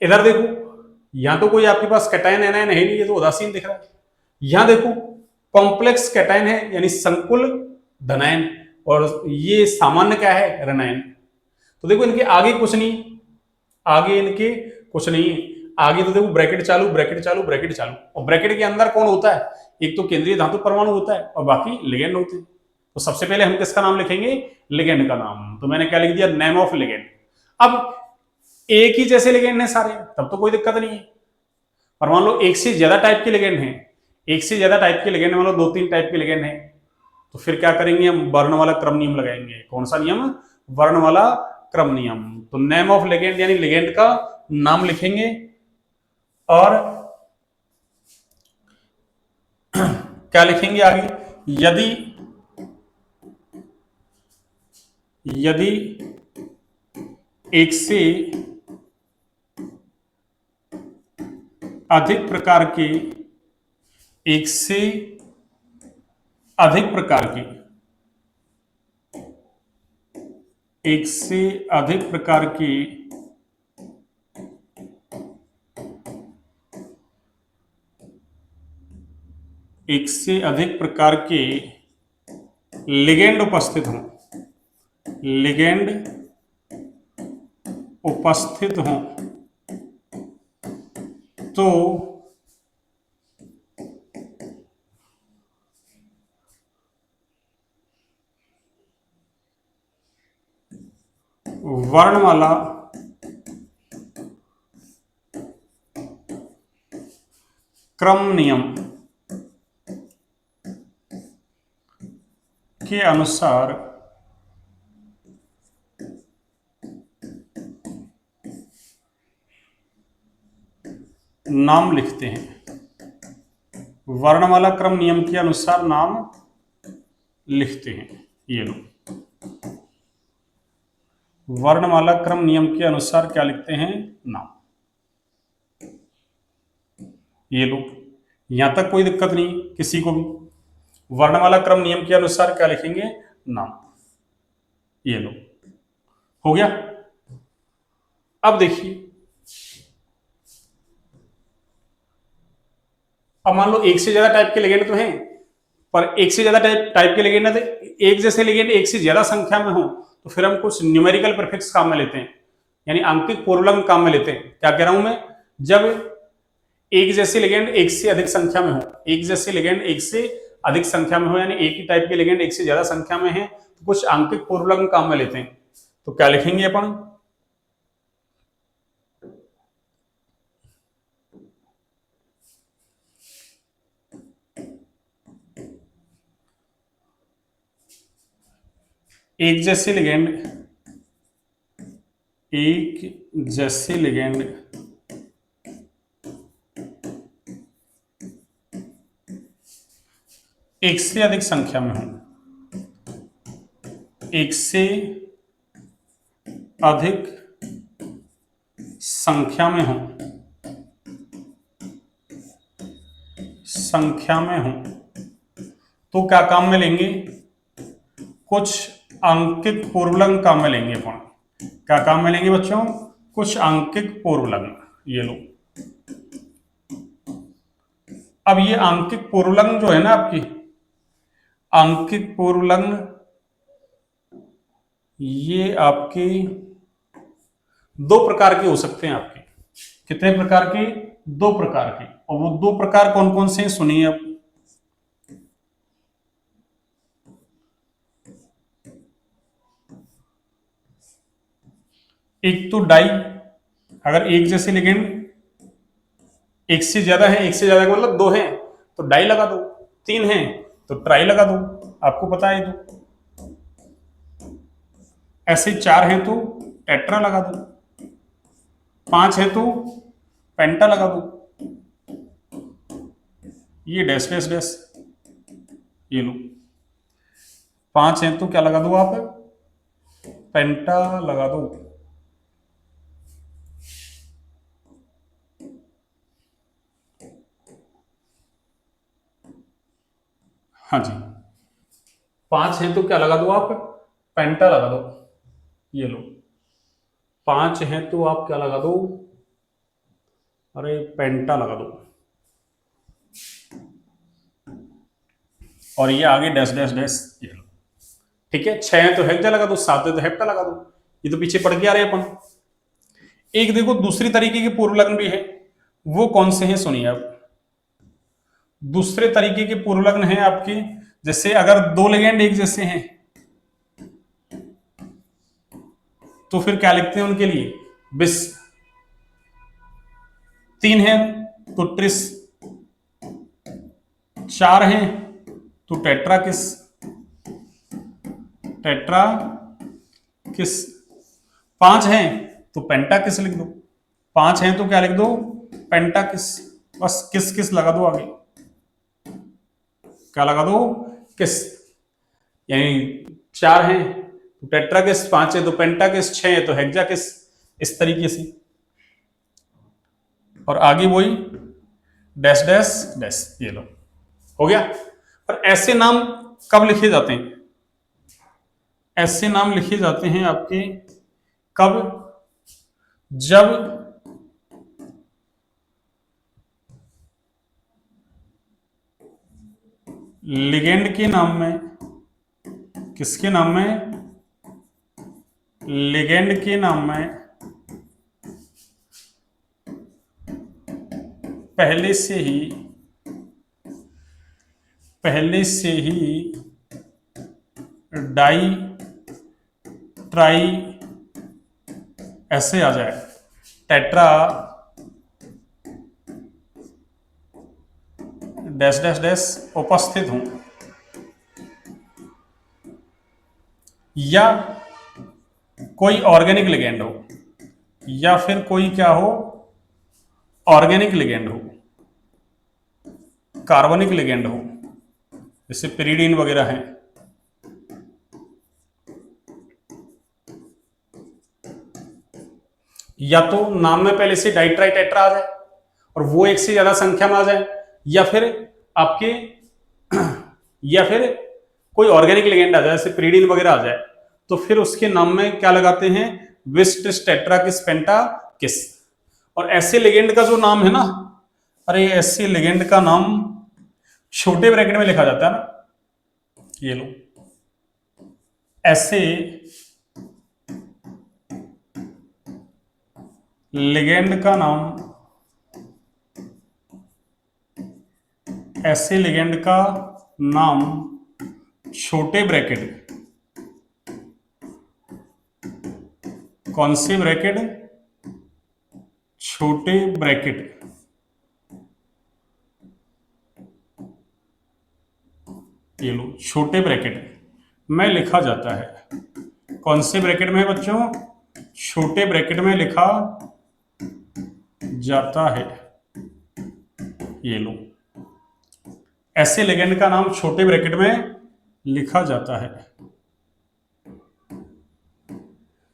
इधर देखो, यहां तो कोई आपके पास कैटायन एनायन है नहीं, ये तो उदासीन दिख रहा है। यहां देखो कॉम्प्लेक्स कैटायन है यानी संकुल धनायन, और ये सामान्य क्या है, ऋणायन। तो देखो इनके आगे कुछ नहीं, आगे इनके कुछ नहीं है। आगे तो देखो ब्रैकेट चालू ब्रैकेट चालू ब्रैकेट चालू, और ब्रैकेट के अंदर कौन होता है, एक तो केंद्रीय धातु परमाणु होता है और बाकी लिगेंड होते हैं। तो सबसे पहले हम किसका नाम लिखेंगे, लिगेंड का नाम। तो मैंने क्या लिख दिया, नेम ऑफ लिगेंड। अब एक ही जैसे लिगेंड है सारे, तब तो कोई दिक्कत नहीं है। और मान लो एक से ज्यादा टाइप के लिगेंड हैं, एक से ज्यादा टाइप के लिगेंड, मान लो 2-3 टाइप के लिगेंड हैं, तो फिर क्या करेंगे, हम वर्ण वाला क्रम नियम लगाएंगे। कौन सा नियम, वर्ण वाला क्रम नियम। तो नेम ऑफ लिगेंड यानी लिगेंड का नाम लिखेंगे, और क्या लिखेंगे आगे, यदि एक से अधिक प्रकार के, एक से अधिक प्रकार के, एक से अधिक प्रकार के एक से अधिक प्रकार के लिगेंड उपस्थित हों, लिगेंड उपस्थित हों, तो वर्णमाला क्रम नियम के अनुसार नाम लिखते हैं। वर्णमाला क्रम नियम के अनुसार नाम लिखते हैं। ये लो, वर्णमाला क्रम नियम के अनुसार क्या लिखते हैं, नाम। ये लो, यहां तक कोई दिक्कत नहीं किसी को भी। वर्णमाला क्रम नियम के अनुसार क्या लिखेंगे, नाम। ये लो, हो गया। अब देखिए, अब मान लो एक से ज्यादा टाइप के लिगेंड तो हैं, पर एक से ज्यादा टाइप के लिगेंड है, एक जैसे लिगेंड एक से ज्यादा संख्या में हो, तो फिर हम कुछ न्यूमेरिकल प्रीफिक्स काम में लेते हैं, यानी आंकिक पूर्वलंग काम में लेते हैं। क्या कह रहा हूं मैं, जब एक जैसे लिगेंड एक से अधिक संख्या में हो, एक जैसे लिगेंड एक से अधिक संख्या में हो, यानी एक ही टाइप के लिगेंड एक से ज्यादा संख्या में है, तो कुछ आंकिक पूर्वलंग काम में लेते हैं। तो क्या लिखेंगे अपन, एक जैसे लिगेंड, एक जैसे लिगेंड एक से अधिक संख्या में हो, एक से अधिक संख्या में हो, संख्या में हो, तो क्या काम में लेंगे, कुछ आंकिक पूर्वलंग काम में लेंगे अपन। क्या काम में लेंगे बच्चों, कुछ आंकिक पूर्वलंग। ये लो, अब ये आंकिक पूर्वलंग जो है ना आपकी, आंकिक पूर्वलंग ये आपके दो प्रकार के हो सकते हैं आपके। कितने प्रकार के, दो प्रकार के। और वो दो प्रकार कौन कौन से हैं सुनिए आप। एक तो डाई, अगर एक जैसे लिगेंड एक से ज्यादा है, एक से ज्यादा का मतलब दो हैं तो डाई लगा दो, तीन हैं तो ट्राई लगा दो, आपको पता है। तो ऐसे चार हैं तो टेट्रा लगा दो, पांच है तो पेंटा लगा दो, ये डैश डैश डैश। ये लो, 5 हैं तो क्या लगा दो आप, पेंटा लगा दो। हाँ जी, 5 हैं तो क्या लगा दो आप, पेंटा लगा दो। ये लो, 5 हैं तो आप क्या लगा दो, अरे पेंटा लगा दो। और ये आगे डैश डैश डैश, ये लो। ठीक है, 6 है तो हेक्टा लगा दो, 7 है तो हेप्टा लगा दो। ये तो पीछे पड़ के आ रहे हैं अपन। एक देखो दूसरी तरीके के पूर्व लग्न भी है, वो कौन से हैं सुनिए आप। दूसरे तरीके के पूर्व लग्न हैं आपके, जैसे अगर दो लेगेंड एक जैसे हैं तो फिर क्या लिखते हैं उनके लिए, बिस। 3 है तो ट्रिस, 4 हैं तो टेट्रा किस, टेट्रा किस। 5 हैं तो पेंटा किस लिख दो, 5 हैं तो क्या लिख दो, पेंटा किस। बस किस किस लगा दो आगे, क्या लगा दो, किस। यानी 4 हैं तो टेट्रा किस, 5 है तो पेंटा किस, 6 है तो हेक्सा किस, इस तरीके से। और आगे वही डैश डैश डैश, ये लो हो गया। पर ऐसे नाम कब लिखे जाते हैं, ऐसे नाम लिखे जाते हैं आपके कब, जब लिगेंड के नाम में, किसके नाम में, लिगेंड के नाम में पहले से ही डाई ट्राई ऐसे आ जाए, टेट्रा डैश डैश डैश उपस्थित हूं, या कोई ऑर्गेनिक लिगेंड हो, या फिर कोई क्या हो, ऑर्गेनिक लिगेंड हो, कार्बनिक लिगेंड हो, जैसे पिरीडीन वगैरह है। या तो नाम में पहले से डाइट्राई टेट्रा आ जाए और वो एक से ज्यादा संख्या में आ जाए, या फिर आपके या फिर कोई ऑर्गेनिक लिगेंड आ जाए, जैसे पिरीडीन वगैरह आ जाए, तो फिर उसके नाम में क्या लगाते हैं, विस ट्रिस टेट्रा किस पेंटा किस। और ऐसे लिगेंड का जो नाम है ना, अरे ऐसे लिगेंड का नाम छोटे ब्रैकेट में लिखा जाता है ना, ये लो, ऐसे लिगेंड का नाम, ऐसे लिगेंड का नाम छोटे ब्रैकेट, कौन से ब्रैकेट, छोटे ब्रैकेट, ये लो छोटे ब्रैकेट में लिखा जाता है। कौन से ब्रैकेट में है बच्चों, छोटे ब्रैकेट में लिखा जाता है, ये लो। ऐसे लिगेंड का नाम छोटे ब्रैकेट में लिखा जाता है,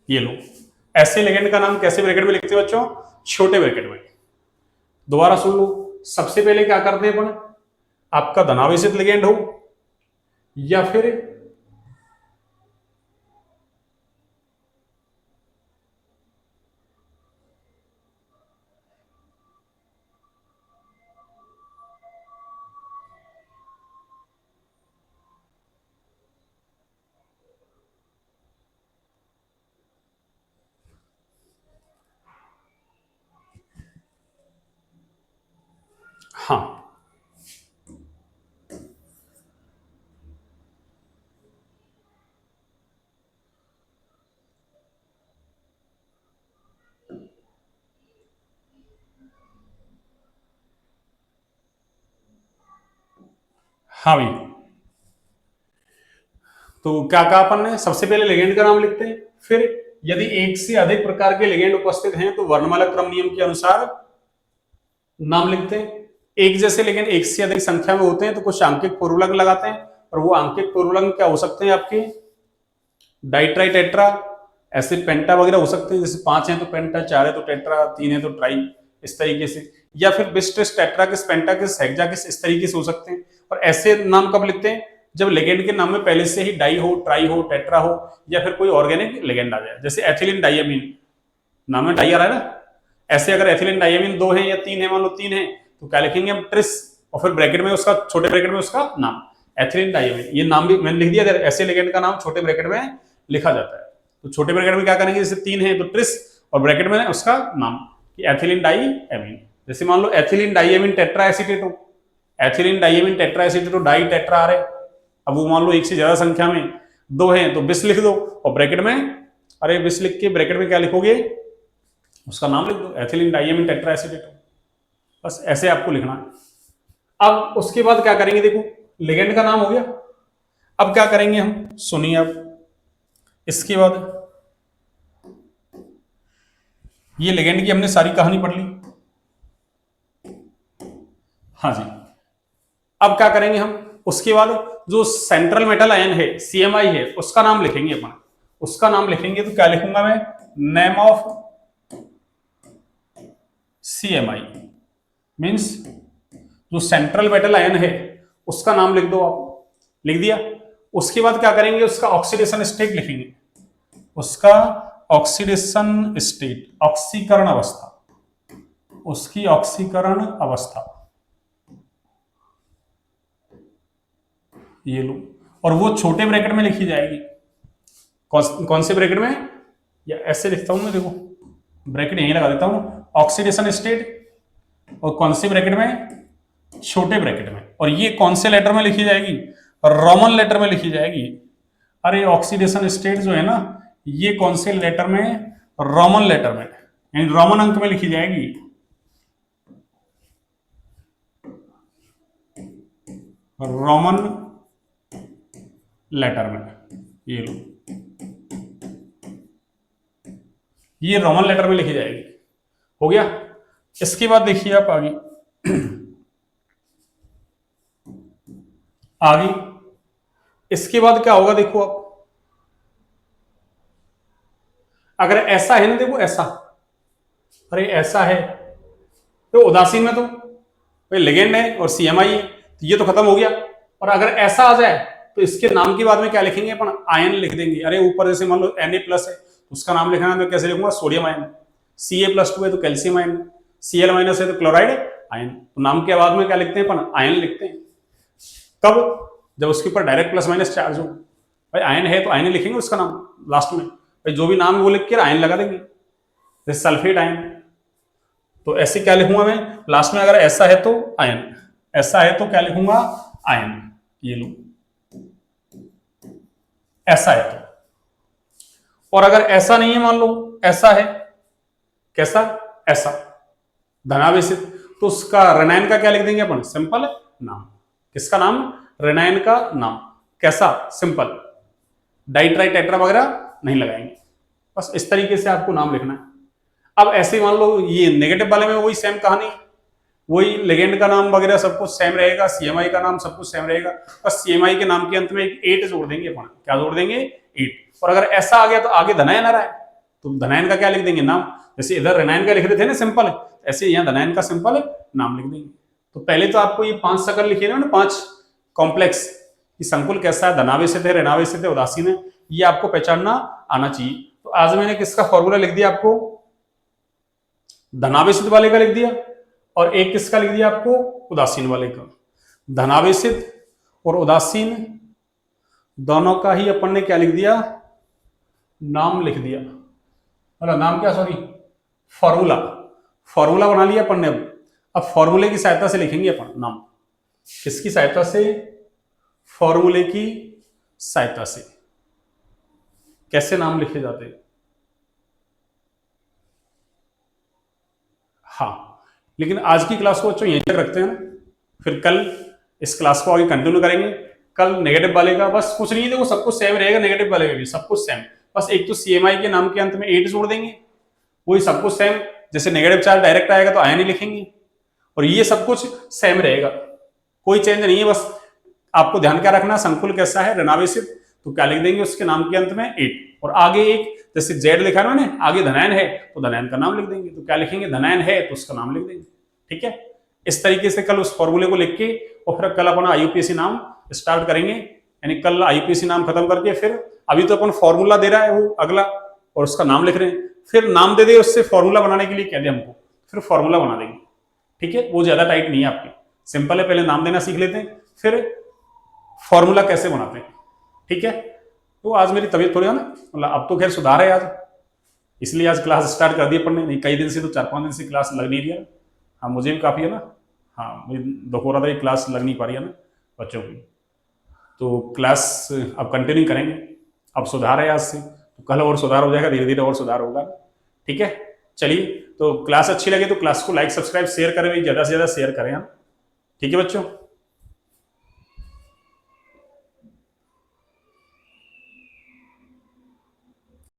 ये लो। ऐसे लिगेंड का नाम कैसे ब्रैकेट में लिखते हैं बच्चों, छोटे ब्रैकेट में। दोबारा सुन लो, सबसे पहले क्या करते हैं अपन, आपका धनावेशित लिगेंड हो या फिर हाँ, हाँ भाई। तो क्या कहा अपन ने, सबसे पहले लिगेंड का नाम लिखते हैं, फिर यदि एक से अधिक प्रकार के लिगेंड उपस्थित हैं तो वर्णमाला क्रम नियम के अनुसार नाम लिखते हैं। एक जैसे लिगेंड एक से अधिक संख्या में होते हैं तो कुछ सांख्यिक पूर्वलग्न लगाते हैं, और वो आंशिक पूर्वलंग क्या हो सकते हैं आपके, डाइट्राई टेट्रा, ऐसे पेंटा वगैरह हो सकते हैं, जैसे 5 हैं तो पेंटा, 4 है तो टेट्रा, 3 है तो ट्राई, इस तरीके से, या फिर बिस्ट्रिस, टेट्राकिस, पेंटाकिस, हेक्साकिस, इस तरीके से हो सकते हैं। और ऐसे नाम कब लिखते हैं, जब लिगेंड के नाम में पहले से ही डाई हो, ट्राई हो, टेट्रा हो, या फिर कोई ऑर्गेनिक लिगेंड आ जाए, जैसे एथिलीन डाइअमीन, नाम में डाई आ रहा है ना, ऐसे अगर एथिलीन डाइअमीन 2 है या 3 है, मान लो 3 है, तो क्या लिखेंगे हम, ट्रिस, और फिर ब्रैकेट में उसका, छोटे ब्रैकेट में उसका नाम, एथिलीन डाइअमीन, ये नाम भी मैंने लिख दिया, ऐसे लिगेंड का नाम छोटे ब्रैकेट में लिखा जाता है। तो छोटे ब्रैकेट में क्या करेंगे, जैसे 3 है तो ट्रिस, और ब्रैकेट में उसका नाम कि एथिलीन डाइअमीन, जैसे मान लो एथिलीन डाइअमीन टेट्रा एसीटेट हो, एथिलीन डाइअमीन टेट्रा एसीटेट हो, डाई टेट्रा आ रहे, अब वो मान लो एक से ज्यादा संख्या में 2 हैं तो बिस लिख दो, और ब्रैकेट में, अरे बिस लिख के ब्रैकेट में क्या लिखोगे, उसका नाम लिख दो, एथिलीन डाइअमीन टेट्रा एसीटेट, बस ऐसे आपको लिखना है। अब उसके बाद क्या करेंगे, देखो लिगेंड का नाम हो गया, अब क्या करेंगे हम, सुनिए अब, इसके बाद ये लिगेंड की हमने सारी कहानी पढ़ ली, हाँ जी। अब क्या करेंगे हम, उसके बाद जो सेंट्रल मेटल आयन है, सीएमआई है, उसका नाम लिखेंगे अपन, उसका नाम लिखेंगे तो क्या लिखूंगा मैं, नेम ऑफ सीएमआई, मींस जो सेंट्रल मेटल आयन है उसका नाम लिख दो आप, लिख दिया। उसके बाद क्या करेंगे, उसका ऑक्सीडेशन स्टेट लिखेंगे, उसका ऑक्सीडेशन स्टेट, ऑक्सीकरण अवस्था, उसकी ऑक्सीकरण अवस्था, ये लो, और वो छोटे ब्रैकेट में लिखी जाएगी, कौन से ब्रैकेट में, या ऐसे लिखता हूं मैं, देखो ब्रैकेट यहीं लगा देता हूं, ऑक्सीडेशन स्टेट, और कौन से ब्रैकेट में, छोटे ब्रैकेट में, और ये कौन से लेटर में लिखी जाएगी, रोमन लेटर में लिखी जाएगी। अरे ऑक्सीडेशन स्टेट जो है ना, ये कौन से लेटर में, रोमन लेटर में, यानी रोमन अंक में लिखी जाएगी, रोमन लेटर में, ये लो, ये रोमन लेटर में लिखी जाएगी, हो गया। इसके बाद देखिए आप आगे, आगे इसके बाद क्या होगा, देखो आप, अगर ऐसा है ना, देखो ऐसा, अरे ऐसा है तो उदासीन में तो भाई लिगेंड है और सीएमआई है, तो ये तो खत्म हो गया। और अगर ऐसा आ जाए तो इसके नाम के बाद में क्या लिखेंगे अपन, आयन लिख देंगे। अरे ऊपर जैसे मान लो Na+ है तो उसका नाम लिखना है तो कैसे लिखूंगा, सोडियम आयन, Ca+2 है तो कैल्शियम आयन, Cl- है तो क्लोराइड आयन, तो नाम के बाद में क्या लिखते हैं अपन, आयन लिखते हैं। कब, जब उसके ऊपर डायरेक्ट प्लस माइनस चार्ज हो, भाई आयन है तो आयन लिखेंगे उसका नाम लास्ट में, भाई जो भी नाम है वो लिख के आयन लगा देंगे, जैसे सल्फेट आयन, तो ऐसे क्या लिखूंगा मैं लास्ट में, अगर ऐसा है तो आयन, ऐसा है तो क्या लिखूंगा, आयन, ये लो, ऐसा है तो। और अगर ऐसा नहीं है, मान लो ऐसा है, कैसा, ऐसा धनावेशित, तो उसका रेनाइन का क्या लिख देंगे अपन, सिंपल नाम, किसका नाम, रेनाइन का नाम, कैसा, सिंपल, डाइट्राई टेट्रा वगैरह नहीं लगाएंगे, बस इस तरीके से आपको नाम लिखना है। अब ऐसे मान लो ये नेगेटिव वाले में वही सेम कहानी, वही लिगेंड का नाम वगैरह सब कुछ सेम रहेगा, सीएमआई का नाम सब कुछ सेम रहेगा, बस सीएमआई के नाम के अंत में एक 8 जोड़ देंगे अपन, क्या जोड़ देंगे, 8। और अगर ऐसा आ गया तो आगे धनायन आ रहा है तो धनायन का क्या लिख देंगे, नाम, जैसे इधर रेनायन का लिख रहे थे ना सिंपल, ऐसे यहाँ धनायन का सिंपल नाम लिख देंगे। तो पहले तो आपको ये 5 शक्ल लिखे ना, 5 कॉम्प्लेक्स, कि संकुल कैसा है, धनावेशित है, ऋणावेशित है, उदासीन है, ये आपको पहचानना आना चाहिए। तो आज मैंने किसका फॉर्मूला लिख दिया आपको, धनावेशित वाले का लिख दिया, और एक किसका लिख दिया आपको, उदासीन वाले का। धनावेशित और उदासीन दोनों का ही अपन ने क्या लिख दिया, नाम लिख दिया, मतलब नाम क्या, सॉरी फॉर्मूला, फॉर्मूला बना लिया अपन ने। अब फॉर्मूले की सहायता से लिखेंगे अपन नाम, किसकी सहायता से, फॉर्मूले की सहायता से। कैसे नाम लिखे जाते हैं, हाँ, लेकिन आज की क्लास को बच्चों यहीं तक रखते हैं ना, फिर कल इस क्लास को आगे कंटिन्यू करेंगे। कल नेगेटिव वाले का बस कुछ नहीं है, देखो सब कुछ सेम रहेगा, नेगेटिव वाले में भी सब कुछ सेम, बस एक तो सीएमआई के नाम के अंत में 8 जोड़ देंगे, वही सब कुछ सेम, जैसे नेगेटिव चार्ज डायरेक्ट आएगा तो आयन ही लिखेंगे, और ये सब कुछ सेम रहेगा, कोई चेंज नहीं है, बस आपको ध्यान क्या रखना, संकुल कैसा है, ऋणावेशित, तो क्या लिख देंगे उसके नाम के अंत में 8, और आगे एक जैसे जेड लिखा है ना, आगे धनायन है तो धनायन का नाम लिख देंगे, तो क्या लिखेंगे, धनायन है तो उसका नाम लिख देंगे। ठीक है, इस तरीके से कल उस फॉर्मूले को लिख के और फिर कल अपन आईयूपीएसी नाम स्टार्ट करेंगे, यानी कल आईयूपीएसी नाम खत्म करके फिर अभी तो अपन फॉर्मूला दे रहा है वो अगला और उसका नाम लिख रहे हैं, फिर नाम दे दे उससे फॉर्मूला बनाने के लिए कह दे हमको, फिर फॉर्मूला बना देंगे। ठीक है, वो ज्यादा टाइट नहीं है आपकी, सिंपल है, पहले नाम देना सीख लेते हैं फिर फॉर्मूला कैसे बनाते हैं। ठीक है, तो आज मेरी तबीयत थोड़ी है ना, मतलब अब तो खैर सुधार है आज, इसलिए आज क्लास स्टार्ट कर दी अपन ने, नहीं कई दिन से तो 4-5 दिन से क्लास लग नहीं रही है। हाँ मुझे भी काफ़ी है ना, हाँ मुझे दुख हो रहा था कि क्लास लग नहीं पा रही है ना बच्चों की, तो क्लास अब कंटिन्यू करेंगे, अब सुधार है आज से, तो कल और सुधार हो जाएगा, धीरे धीरे और सुधार होगा। ठीक है, चलिए, तो क्लास अच्छी लगे तो क्लास को लाइक सब्सक्राइब शेयर करें, ज़्यादा से ज़्यादा शेयर करें हम। ठीक है बच्चों।